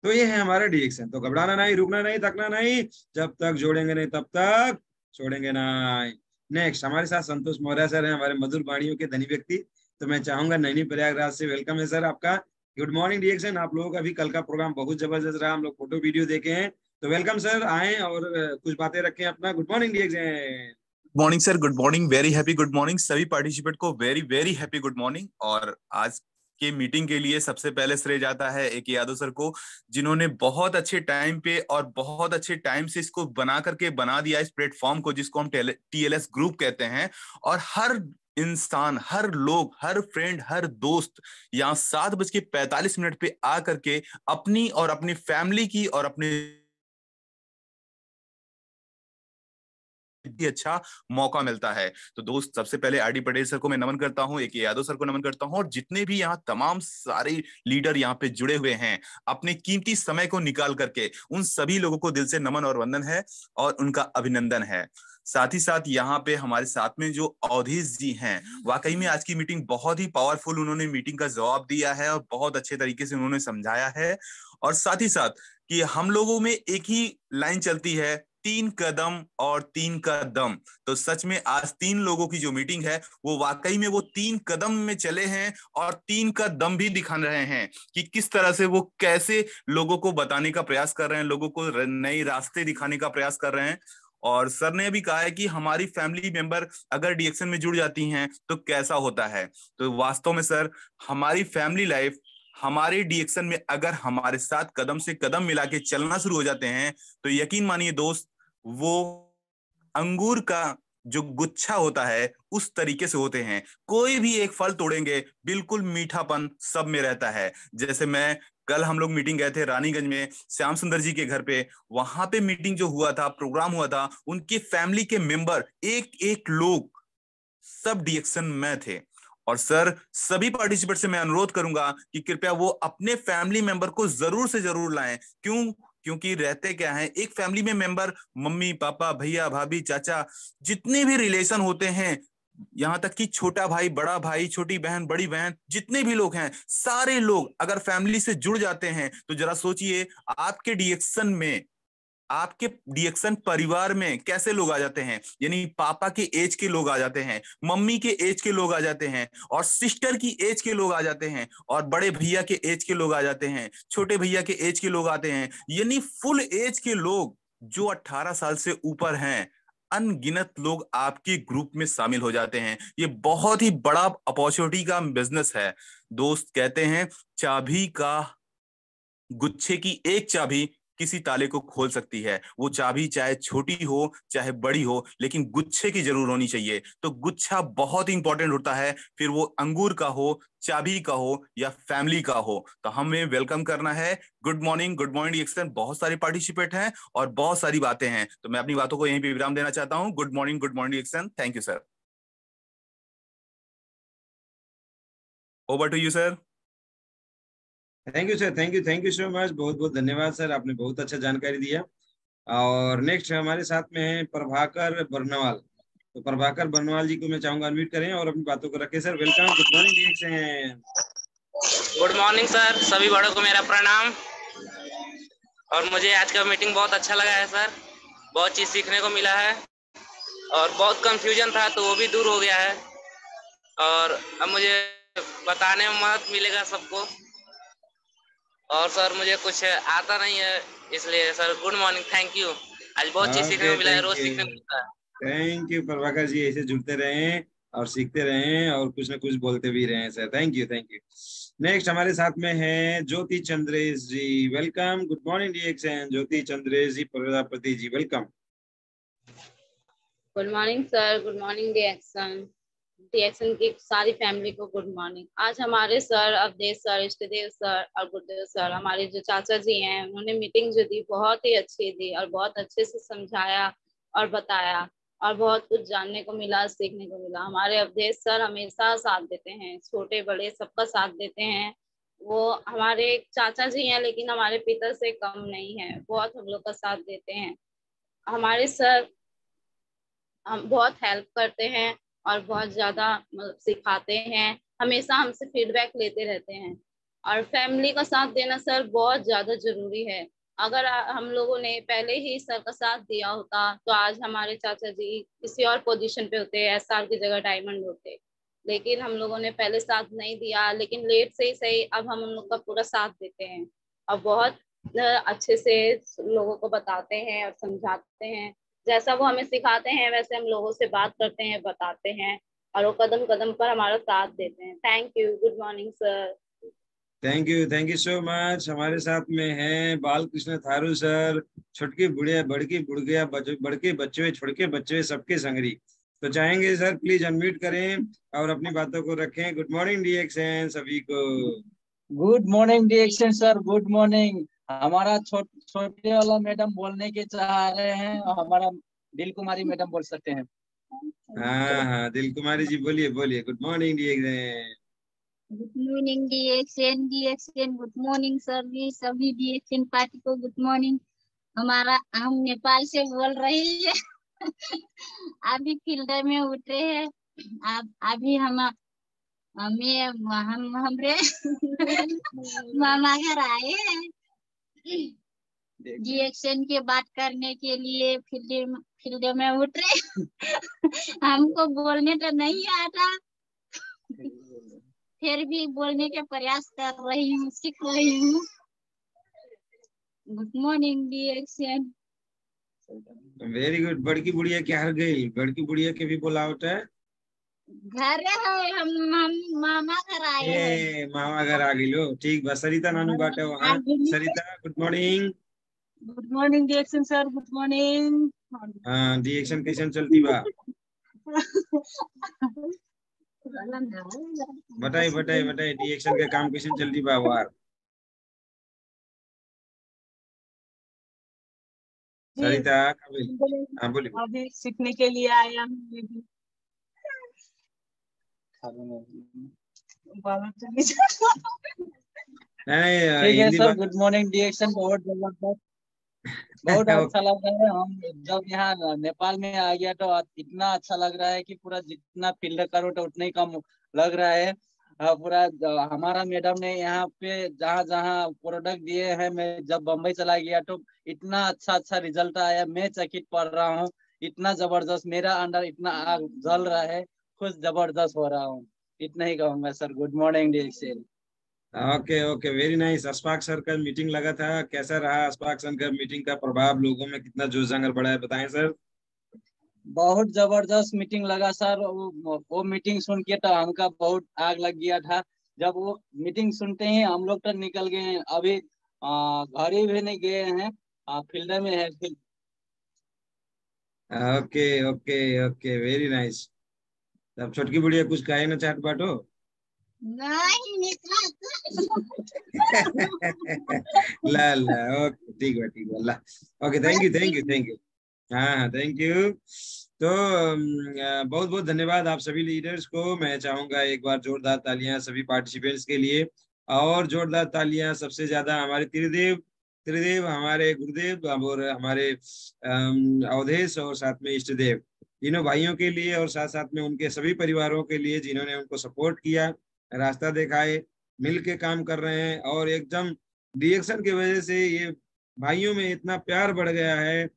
तो ये है हमारा डिएक्शन। तो घबराना नहीं, रुकना नहीं, थकना नहीं, जब तक जोड़ेंगे नहीं तब तक छोड़ेंगे नहीं। नेक्स्ट हमारे साथ संतोष मौर्य सर हैं, हमारे मधुर वाणियों के धनी व्यक्ति। तो मैं चाहूंगा नैनी प्रयागराज से वेलकम है सर आपका। Good morning DAction. आप लोगों का भी कल का प्रोग्राम बहुत जबरदस्त रहा, हम लोग फोटो वीडियो देखे हैं, तो वेलकम सर, आए और कुछ बातें रखें अपना। Good morning DAction. Morning sir, good morning, very happy good morning सभी पार्टिसिपेंट को, very very happy good morning. और आज के मीटिंग के लिए सबसे पहले श्रेय जाता है एक यादव सर को, जिन्होंने बहुत अच्छे टाइम पे और बहुत अच्छे टाइम से इसको बना दिया इस प्लेटफॉर्म को, जिसको हम टीएलएस ग्रुप कहते हैं। और हर इंसान, हर लोग, हर फ्रेंड, हर दोस्त यहाँ 7:45 पे आकर के अपनी और अपनी फैमिली की और अपने भी अच्छा मौका मिलता है। तो दोस्त, सबसे पहले आरडी पटेल सर को मैं नमन करता हूँ, AK यादव सर को नमन करता हूँ, और जितने भी यहाँ तमाम सारे लीडर यहाँ पे जुड़े हुए हैं अपने कीमती समय को निकाल करके, उन सभी लोगों को दिल से नमन और वंदन है और उनका अभिनंदन है। साथ ही साथ यहाँ पे हमारे साथ में जो अवधेश जी हैं, वाकई में आज की मीटिंग बहुत ही पावरफुल, उन्होंने मीटिंग का जवाब दिया है और बहुत अच्छे तरीके से उन्होंने समझाया है। और साथ ही साथ कि हम लोगों में एक ही लाइन चलती है, 3 कदम और 3 का दम। तो सच में आज 3 लोगों की जो मीटिंग है वो वाकई में वो 3 कदम में चले हैं और 3 का दम भी दिखा रहे हैं कि किस तरह से वो कैसे लोगों को बताने का प्रयास कर रहे हैं, लोगों को नए रास्ते दिखाने का प्रयास कर रहे हैं। और सर ने भी कहा है कि हमारी फैमिली मेंबर अगर डीएक्शन में जुड़ जाती हैं तो कैसा होता है। तो वास्तव में सर, हमारी फैमिली लाइफ हमारे डीएक्शन में अगर हमारे साथ कदम से कदम मिला के चलना शुरू हो जाते हैं तो यकीन मानिए दोस्त, वो अंगूर का जो गुच्छा होता है उस तरीके से होते हैं। कोई भी एक फल तोड़ेंगे, बिल्कुल मीठापन सब में रहता है। जैसे मैं कल हम लोग मीटिंग गए थे रानीगंज में श्याम सुंदर जी के घर पे, वहां पे मीटिंग जो हुआ था, प्रोग्राम हुआ था, उनके फैमिली के मेंबर एक एक लोग सब डीएक्शन में थे। और सर, सभी पार्टिसिपेंट से मैं अनुरोध करूंगा कि कृपया वो अपने फैमिली मेंबर को जरूर से जरूर लाएं। क्योंकि रहते क्या है, एक फैमिली में मेंबर मम्मी पापा भैया भाभी चाचा जितने भी रिलेशन होते हैं, यहाँ तक कि छोटा भाई बड़ा भाई छोटी बहन बड़ी बहन जितने भी लोग हैं, सारे लोग अगर फैमिली से जुड़ जाते हैं तो जरा सोचिए आपके डीएक्शन में, आपके डीएक्शन परिवार में कैसे लोग आ जाते हैं। यानी पापा के एज के लोग आ जाते हैं, मम्मी के एज के लोग आ जाते हैं, और सिस्टर की एज के लोग आ जाते हैं, और बड़े भैया के एज के लोग आ जाते हैं, छोटे भैया के एज के लोग आते हैं। यानी फुल एज के लोग जो 18 साल से ऊपर हैं, अनगिनत लोग आपके ग्रुप में शामिल हो जाते हैं। ये बहुत ही बड़ा अपॉर्चुनिटी का बिजनेस है दोस्त। कहते हैं चाबी का, गुच्छे की एक चाबी किसी ताले को खोल सकती है। वो चाबी चाहे छोटी हो चाहे बड़ी हो, लेकिन गुच्छे की जरूर होनी चाहिए। तो गुच्छा बहुत ही इंपॉर्टेंट होता है, फिर वो अंगूर का हो, चाबी का हो या फैमिली का हो। तो हमें वेलकम करना है। Good morning DAction. बहुत सारे पार्टिसिपेट हैं और बहुत सारी बातें हैं, तो मैं अपनी बातों को यहीं पे विराम देना चाहता हूँ। Good morning DAction. Thank you sir. Over to you sir. Thank you sir, thank you so much. बहुत बहुत धन्यवाद सर, आपने बहुत अच्छा जानकारी दिया। और नेक्स्ट हमारे साथ में है प्रभाकर बर्नवाल। तो प्रभाकर बर्नवाल जी को मैं चाहूंगा अनम्यूट करें और अपनी बातों को रखें। Sir welcome, good morning DAction. Good morning sir, सभी बड़ों को मेरा प्रणाम। और मुझे आज का मीटिंग बहुत अच्छा लगा है सर, बहुत चीज सीखने को मिला है और बहुत कंफ्यूजन था तो वो भी दूर हो गया है, और अब मुझे बताने में मदद मिलेगा सबको। और सर मुझे कुछ आता नहीं है, इसलिए sir good morning, thank you. आज बहुत चीज सीखने को मिला है, रोज सीखने को मिलता है। थैंक यू प्रभाकर जी, ऐसे जुड़ते रहें और सीखते रहें और कुछ ना कुछ बोलते भी रहें सर। Thank you. नेक्स्ट हमारे साथ में है Jyoti Chandresh ji. Welcome, good morning DAction. Jyoti Chandresh ji Prajapati ji, welcome. Good morning sir, good morning DAction की सारी फैमिली को गुड मॉर्निंग। आज हमारे sir Awadhesh sir, Ishtdev sir और गुरुदेव सर, हमारे जो चाचा जी हैं, उन्होंने मीटिंग जो दी बहुत ही अच्छी दी और बहुत अच्छे से समझाया और बताया और बहुत कुछ जानने को मिला, सीखने को मिला। हमारे अवधेश सर हमेशा साथ देते हैं, छोटे बड़े सबका साथ देते हैं। वो हमारे चाचा जी हैं लेकिन हमारे पिता से कम नहीं है, बहुत हम लोग का साथ देते हैं। हमारे सर हम बहुत हेल्प करते हैं और बहुत ज्यादा सिखाते हैं, हमेशा हमसे फीडबैक लेते रहते हैं। और फैमिली का साथ देना सर बहुत ज्यादा जरूरी है। अगर हम लोगों ने पहले ही सर का साथ दिया होता तो आज हमारे चाचा जी किसी और पोजीशन पे होते, एसआर की जगह डायमंड होते। लेकिन हम लोगों ने पहले साथ नहीं दिया, लेकिन लेट से ही सही अब हम उन लोग का पूरा साथ देते हैं और बहुत अच्छे से लोगों को बताते हैं और समझाते हैं। जैसा वो हमें सिखाते हैं वैसे हम लोगों से बात करते हैं, बताते हैं और वो कदम कदम पर हमारा साथ देते हैं। Thank you, good morning sir. Thank you so much. हमारे साथ में है बालकृष्ण थारू सर। छुटकी बुढ़िया बड़की बुढ़िया बड़के बच्चे छोटके बच्चे सबके संगरी। तो चाहेंगे सर प्लीज अनम्यूट करें और अपनी बातों को रखें। गुड मॉर्निंग डीएक्शन सभी को। Good morning DAction sir, good morning. हमारा छोटे वाला मैडम बोलने के चाह रहे हैं और हमारा दिल कुमारी मैडम बोल सकते हैं। हाँ हाँ, दिल कुमारी जी बोलिए बोलिए। Good morning DAction. Good morning DAction good morning sir ji, सभी डीएक्सन पार्टी को गुड मॉर्निंग। हम नेपाल से बोल रहे हैं। अभी फील्ड में उतरे हैं। अभी हमरे मामा घर आए हैं डीएक्सन के बात करने के लिए। फील्ड में उतरे। हमको बोलने तो नहीं आता, फिर भी बोलने के प्रयास कर रही हूँ, सीख रही हूँ। Good morning DAction. Very good. बड़की बुढ़िया क्या हर गई? बड़की बुढ़िया के भी बोलावट है। घर है, हम मामा घर आए हैं। मामा घर आ गई लो। ठीक बा। सरिता नानू बाटे वहाँ। Sarita good morning. Good morning DAction sir, good morning. हाँ, डीएक्सन कैसन चलती बा? बताई डीएक्सन के काम कैसे चलती बा वार? सरिता हाँ बोलिए। अभी सीखने के लिए आया हूँ। ठीक है सर। Good morning डीएक्सन। बहुत जबरदस्त, बहुत अच्छा लग रहा है। हम जब यहाँ नेपाल में आ गया तो इतना अच्छा लग रहा है कि पूरा जितना फील्ड करो तो उतना ही कम लग रहा है। पूरा हमारा मैडम ने यहाँ पे जहाँ जहाँ प्रोडक्ट दिए हैं, मैं जब बम्बई चला गया तो इतना अच्छा रिजल्ट आया। मैं चकित पड़ रहा हूँ, इतना जबरदस्त। मेरा अंदर इतना आग जल रहा है, खुश जबरदस्त हो रहा हूँ। इतना ही कहूंगा sir. Good morning DAction. Okay okay, very nice. Ashfaq sir का मीटिंग लगा था, कैसा रहा? अशफाक सर का मीटिंग का प्रभाव लोगों में कितना जोश जांगर बढ़ा है, बताएं सर। बहुत जबरदस्त मीटिंग लगा सर। वो मीटिंग सुन के तो हमका बहुत आग लग गया था। जब वो मीटिंग सुनते ही हम लोग तो निकल गए हैं। अभी घर ही भी नहीं गए हैं, फील्ड में है। Okay okay okay, very nice. अब छोटकी बुढ़िया कुछ कहे ना चाट बाटो? नहीं ला ला, ओके ठीक है ला। Okay, thank you. हाँ थैंक यू। तो बहुत बहुत धन्यवाद आप सभी लीडर्स को। मैं चाहूंगा एक बार जोरदार तालियां सभी पार्टिसिपेंट्स के लिए, और जोरदार तालियां सबसे ज्यादा हमारे त्रिदेव हमारे गुरुदेव और हमारे अवधेश और साथ में इष्ट देव, तीनों भाइयों के लिए, और साथ साथ में उनके सभी परिवारों के लिए जिन्होंने उनको सपोर्ट किया, रास्ता दिखाए, मिल के काम कर रहे हैं। और एकदम डीएक्सन की वजह से ये भाइयों में इतना प्यार बढ़ गया है,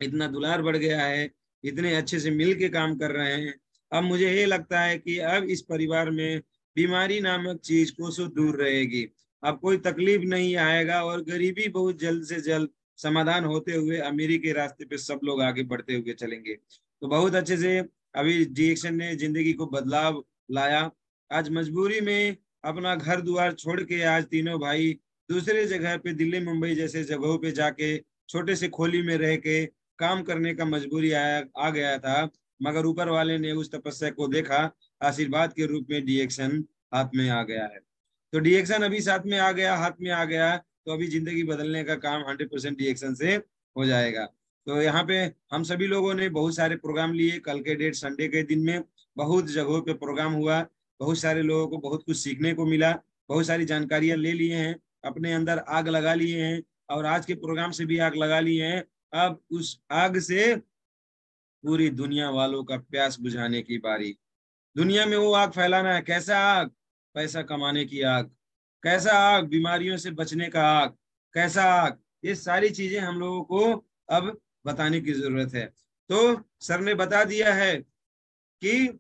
इतना दुलार बढ़ गया है, इतने अच्छे से मिल के काम कर रहे हैं। अब मुझे ये लगता है कि अब इस परिवार में बीमारी नामक चीज कोसों दूर रहेगी। अब कोई तकलीफ नहीं आएगा, और गरीबी बहुत जल्द से जल्द समाधान होते हुए अमीरी के रास्ते पे सब लोग आगे बढ़ते हुए चलेंगे। तो बहुत अच्छे से अभी डीएक्सन ने जिंदगी को बदलाव लाया। आज मजबूरी में अपना घर द्वार छोड़ के आज तीनों भाई दूसरे जगह पे, दिल्ली मुंबई जैसे जगहों पे जाके छोटे से खोली में रह के काम करने का मजबूरी आ गया था। मगर ऊपर वाले ने उस तपस्या को देखा, आशीर्वाद के रूप में डीएक्सन हाथ में आ गया है। तो डीएक्सन अभी साथ में आ गया, हाथ में आ गया, तो अभी जिंदगी बदलने का काम 100% डीएक्सन से हो जाएगा। तो यहाँ पे हम सभी लोगों ने बहुत सारे प्रोग्राम लिए। कल के डेट संडे के दिन में बहुत जगहों पे प्रोग्राम हुआ, बहुत सारे लोगों को बहुत कुछ सीखने को मिला, बहुत सारी जानकारियां ले लिए हैं, अपने अंदर आग लगा लिए हैं, और आज के प्रोग्राम से भी आग लगा लिए हैं। अब उस आग से पूरी दुनिया वालों का प्यास बुझाने की बारी। दुनिया में वो आग फैलाना है। कैसा आग? पैसा कमाने की आग। कैसा आग? बीमारियों से बचने का आग। कैसा आग? ये सारी चीजें हम लोगों को अब बताने की जरूरत है। तो सर ने बता दिया है कि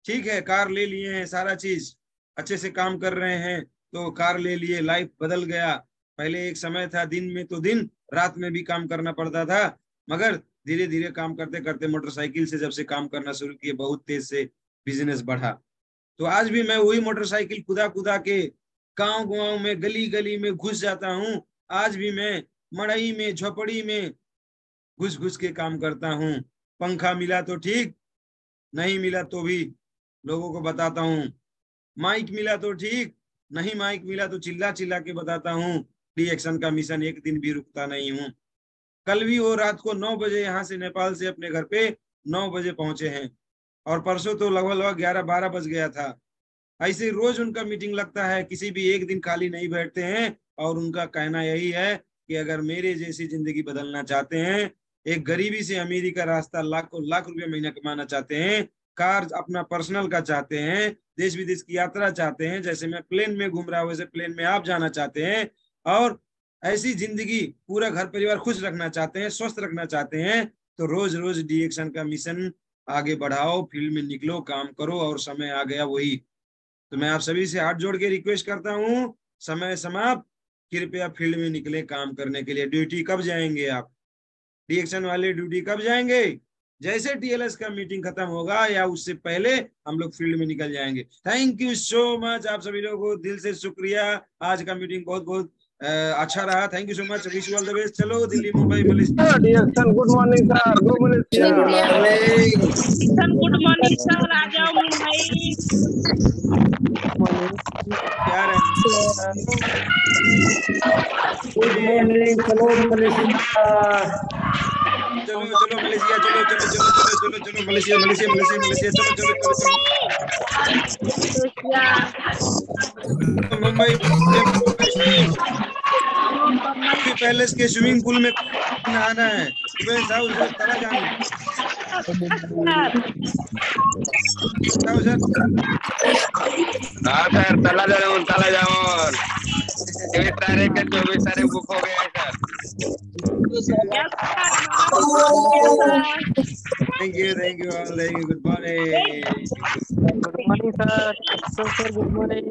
ठीक है, कार ले लिए हैं, सारा चीज अच्छे से काम कर रहे हैं, तो कार ले लिए, लाइफ बदल गया। पहले एक समय था दिन में तो दिन, रात में भी काम करना पड़ता था, मगर धीरे धीरे काम करते करते मोटरसाइकिल से जब से काम करना शुरू किए, बहुत तेज से बिजनेस बढ़ा। तो आज भी मैं वही मोटरसाइकिल कुदा के गांव गांव में, गली गली में घुस जाता हूँ। आज भी मैं मड़ई में, झोपड़ी में घुस के काम करता हूँ। पंखा मिला तो ठीक, नहीं मिला तो भी लोगों को बताता हूँ। माइक मिला तो ठीक, नहीं माइक मिला तो चिल्ला चिल्ला के बताता हूँ। डीएक्सन का मिशन एक दिन भी रुकता नहीं हूँ। कल भी वो रात को 9 बजे यहाँ से नेपाल से अपने घर पे 9 बजे पहुंचे हैं, और परसों तो लगभग 11-12 बज गया था। ऐसे रोज उनका मीटिंग लगता है, किसी भी एक दिन खाली नहीं बैठते हैं। और उनका कहना यही है कि अगर मेरे जैसी जिंदगी बदलना चाहते हैं, एक गरीबी से अमीरी का रास्ता, लाखों लाख रुपया महीना कमाना चाहते हैं, कार अपना पर्सनल का चाहते हैं, देश विदेश की यात्रा चाहते हैं, जैसे मैं प्लेन में घूम रहा हूँ वैसे प्लेन में आप जाना चाहते हैं, और ऐसी जिंदगी पूरा घर परिवार खुश रखना चाहते हैं, स्वस्थ रखना चाहते हैं, तो रोज रोज डीएक्शन का मिशन आगे बढ़ाओ, फील्ड में निकलो, काम करो। और समय आ गया वही, तो मैं आप सभी से हाथ जोड़ के रिक्वेस्ट करता हूँ, समय समाप्त, कृपया फील्ड में निकले काम करने के लिए। ड्यूटी कब जाएंगे आप? डीएक्शन वाले ड्यूटी कब जाएंगे? जैसे टीएलएस का मीटिंग खत्म होगा या उससे पहले हम लोग फील्ड में निकल जाएंगे। थैंक यू सो मच, आप सभी लोगों को दिल से शुक्रिया। आज का मीटिंग बहुत बहुत अच्छा रहा। Thank you so much, wish you all the best. चलो Delhi, Mumbai, Malaysia. Good morning sir, good Malaysia. Good morning sir, आ जाओ मुंबई। क्या गुड मॉर्निंग, चलो मलेशिया, चलो चलो मलेशिया, चलो चलो चलो चलो चलो चलो मलेशिया मलेशिया मलेशिया मलेशिया, चलो चलो चलो चलो मुंबई पैलेस के स्विमिंग पूल में नहाना है। तला जाना हाँ सर, तला जाऊन 23 तारीख के 24 तारीख बुक हो गया है sir. Thank you all, thank you, good morning. Good morning sir, good morning.